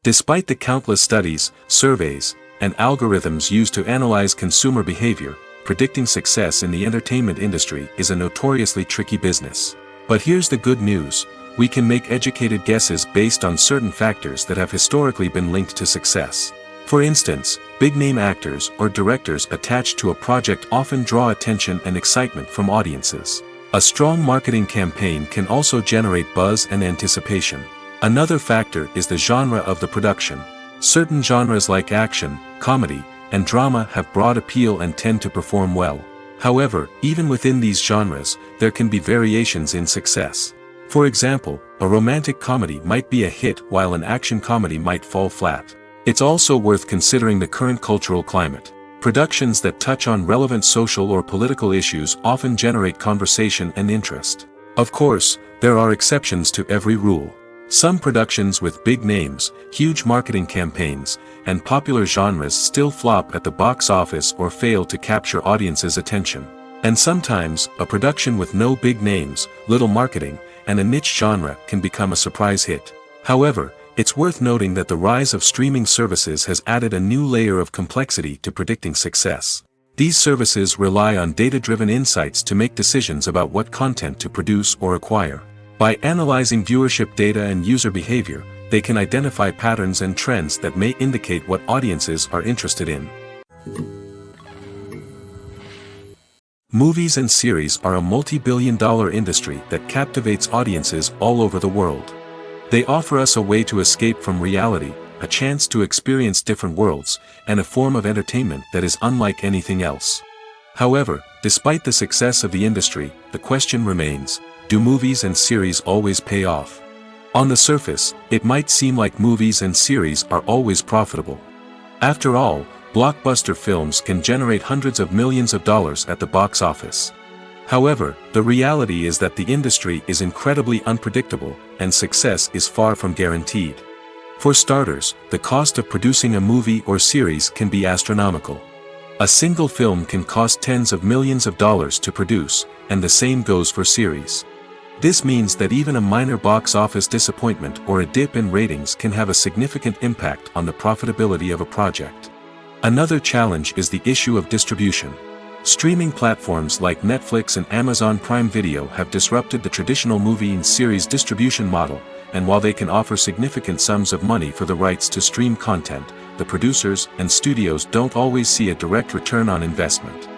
Despite the countless studies, surveys, and algorithms used to analyze consumer behavior, predicting success in the entertainment industry is a notoriously tricky business. But here's the good news: we can make educated guesses based on certain factors that have historically been linked to success. For instance, big-name actors or directors attached to a project often draw attention and excitement from audiences. A strong marketing campaign can also generate buzz and anticipation. Another factor is the genre of the production. Certain genres like action, comedy, and drama have broad appeal and tend to perform well. However, even within these genres, there can be variations in success. For example, a romantic comedy might be a hit while an action comedy might fall flat. It's also worth considering the current cultural climate. Productions that touch on relevant social or political issues often generate conversation and interest. Of course, there are exceptions to every rule. Some productions with big names, huge marketing campaigns, and popular genres still flop at the box office or fail to capture audiences' attention. And sometimes, a production with no big names, little marketing, and a niche genre can become a surprise hit. However, it's worth noting that the rise of streaming services has added a new layer of complexity to predicting success. These services rely on data-driven insights to make decisions about what content to produce or acquire. By analyzing viewership data and user behavior, they can identify patterns and trends that may indicate what audiences are interested in. Movies and series are a multi-billion-dollar industry that captivates audiences all over the world. They offer us a way to escape from reality, a chance to experience different worlds, and a form of entertainment that is unlike anything else. However, despite the success of the industry, the question remains: do movies and series always pay off? On the surface, it might seem like movies and series are always profitable. After all, blockbuster films can generate hundreds of millions of dollars at the box office. However, the reality is that the industry is incredibly unpredictable, and success is far from guaranteed. For starters, the cost of producing a movie or series can be astronomical. A single film can cost tens of millions of dollars to produce, and the same goes for series. This means that even a minor box office disappointment or a dip in ratings can have a significant impact on the profitability of a project. Another challenge is the issue of distribution. Streaming platforms like Netflix and Amazon Prime Video have disrupted the traditional movie and series distribution model, and while they can offer significant sums of money for the rights to stream content, the producers and studios don't always see a direct return on investment.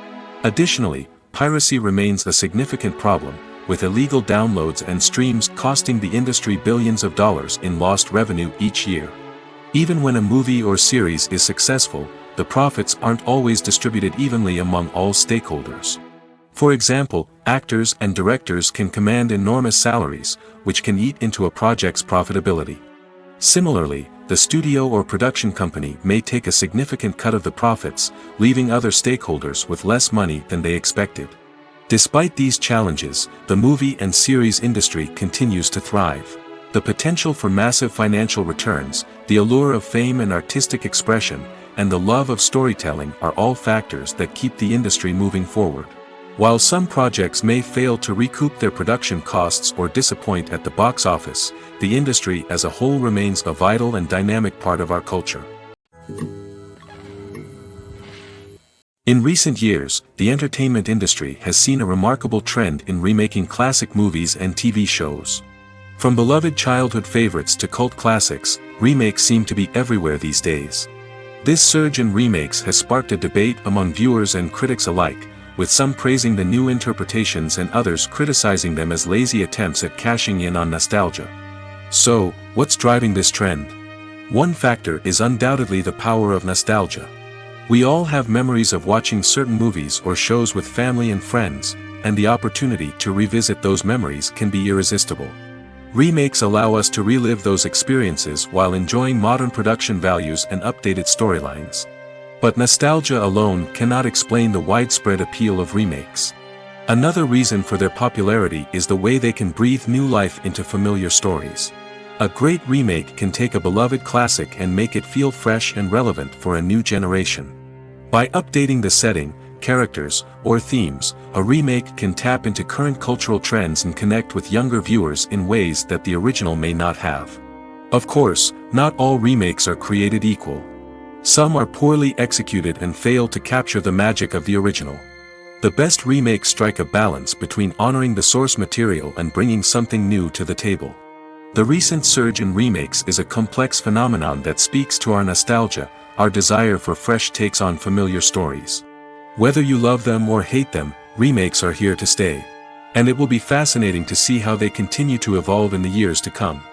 Additionally, piracy remains a significant problem, with illegal downloads and streams costing the industry billions of dollars in lost revenue each year. Even when a movie or series is successful, the profits aren't always distributed evenly among all stakeholders. For example, actors and directors can command enormous salaries, which can eat into a project's profitability. Similarly, the studio or production company may take a significant cut of the profits, leaving other stakeholders with less money than they expected. Despite these challenges, the movie and series industry continues to thrive. The potential for massive financial returns, the allure of fame and artistic expression, and the love of storytelling are all factors that keep the industry moving forward. While some projects may fail to recoup their production costs or disappoint at the box office, the industry as a whole remains a vital and dynamic part of our culture. In recent years, the entertainment industry has seen a remarkable trend in remaking classic movies and TV shows. From beloved childhood favorites to cult classics, remakes seem to be everywhere these days. This surge in remakes has sparked a debate among viewers and critics alike, with some praising the new interpretations and others criticizing them as lazy attempts at cashing in on nostalgia. So, what's driving this trend? One factor is undoubtedly the power of nostalgia. We all have memories of watching certain movies or shows with family and friends, and the opportunity to revisit those memories can be irresistible. Remakes allow us to relive those experiences while enjoying modern production values and updated storylines. But nostalgia alone cannot explain the widespread appeal of remakes. Another reason for their popularity is the way they can breathe new life into familiar stories. A great remake can take a beloved classic and make it feel fresh and relevant for a new generation. By updating the setting, characters, or themes, a remake can tap into current cultural trends and connect with younger viewers in ways that the original may not have. Of course, not all remakes are created equal. Some are poorly executed and fail to capture the magic of the original. The best remakes strike a balance between honoring the source material and bringing something new to the table. The recent surge in remakes is a complex phenomenon that speaks to our nostalgia, our desire for fresh takes on familiar stories. Whether you love them or hate them, remakes are here to stay. And it will be fascinating to see how they continue to evolve in the years to come.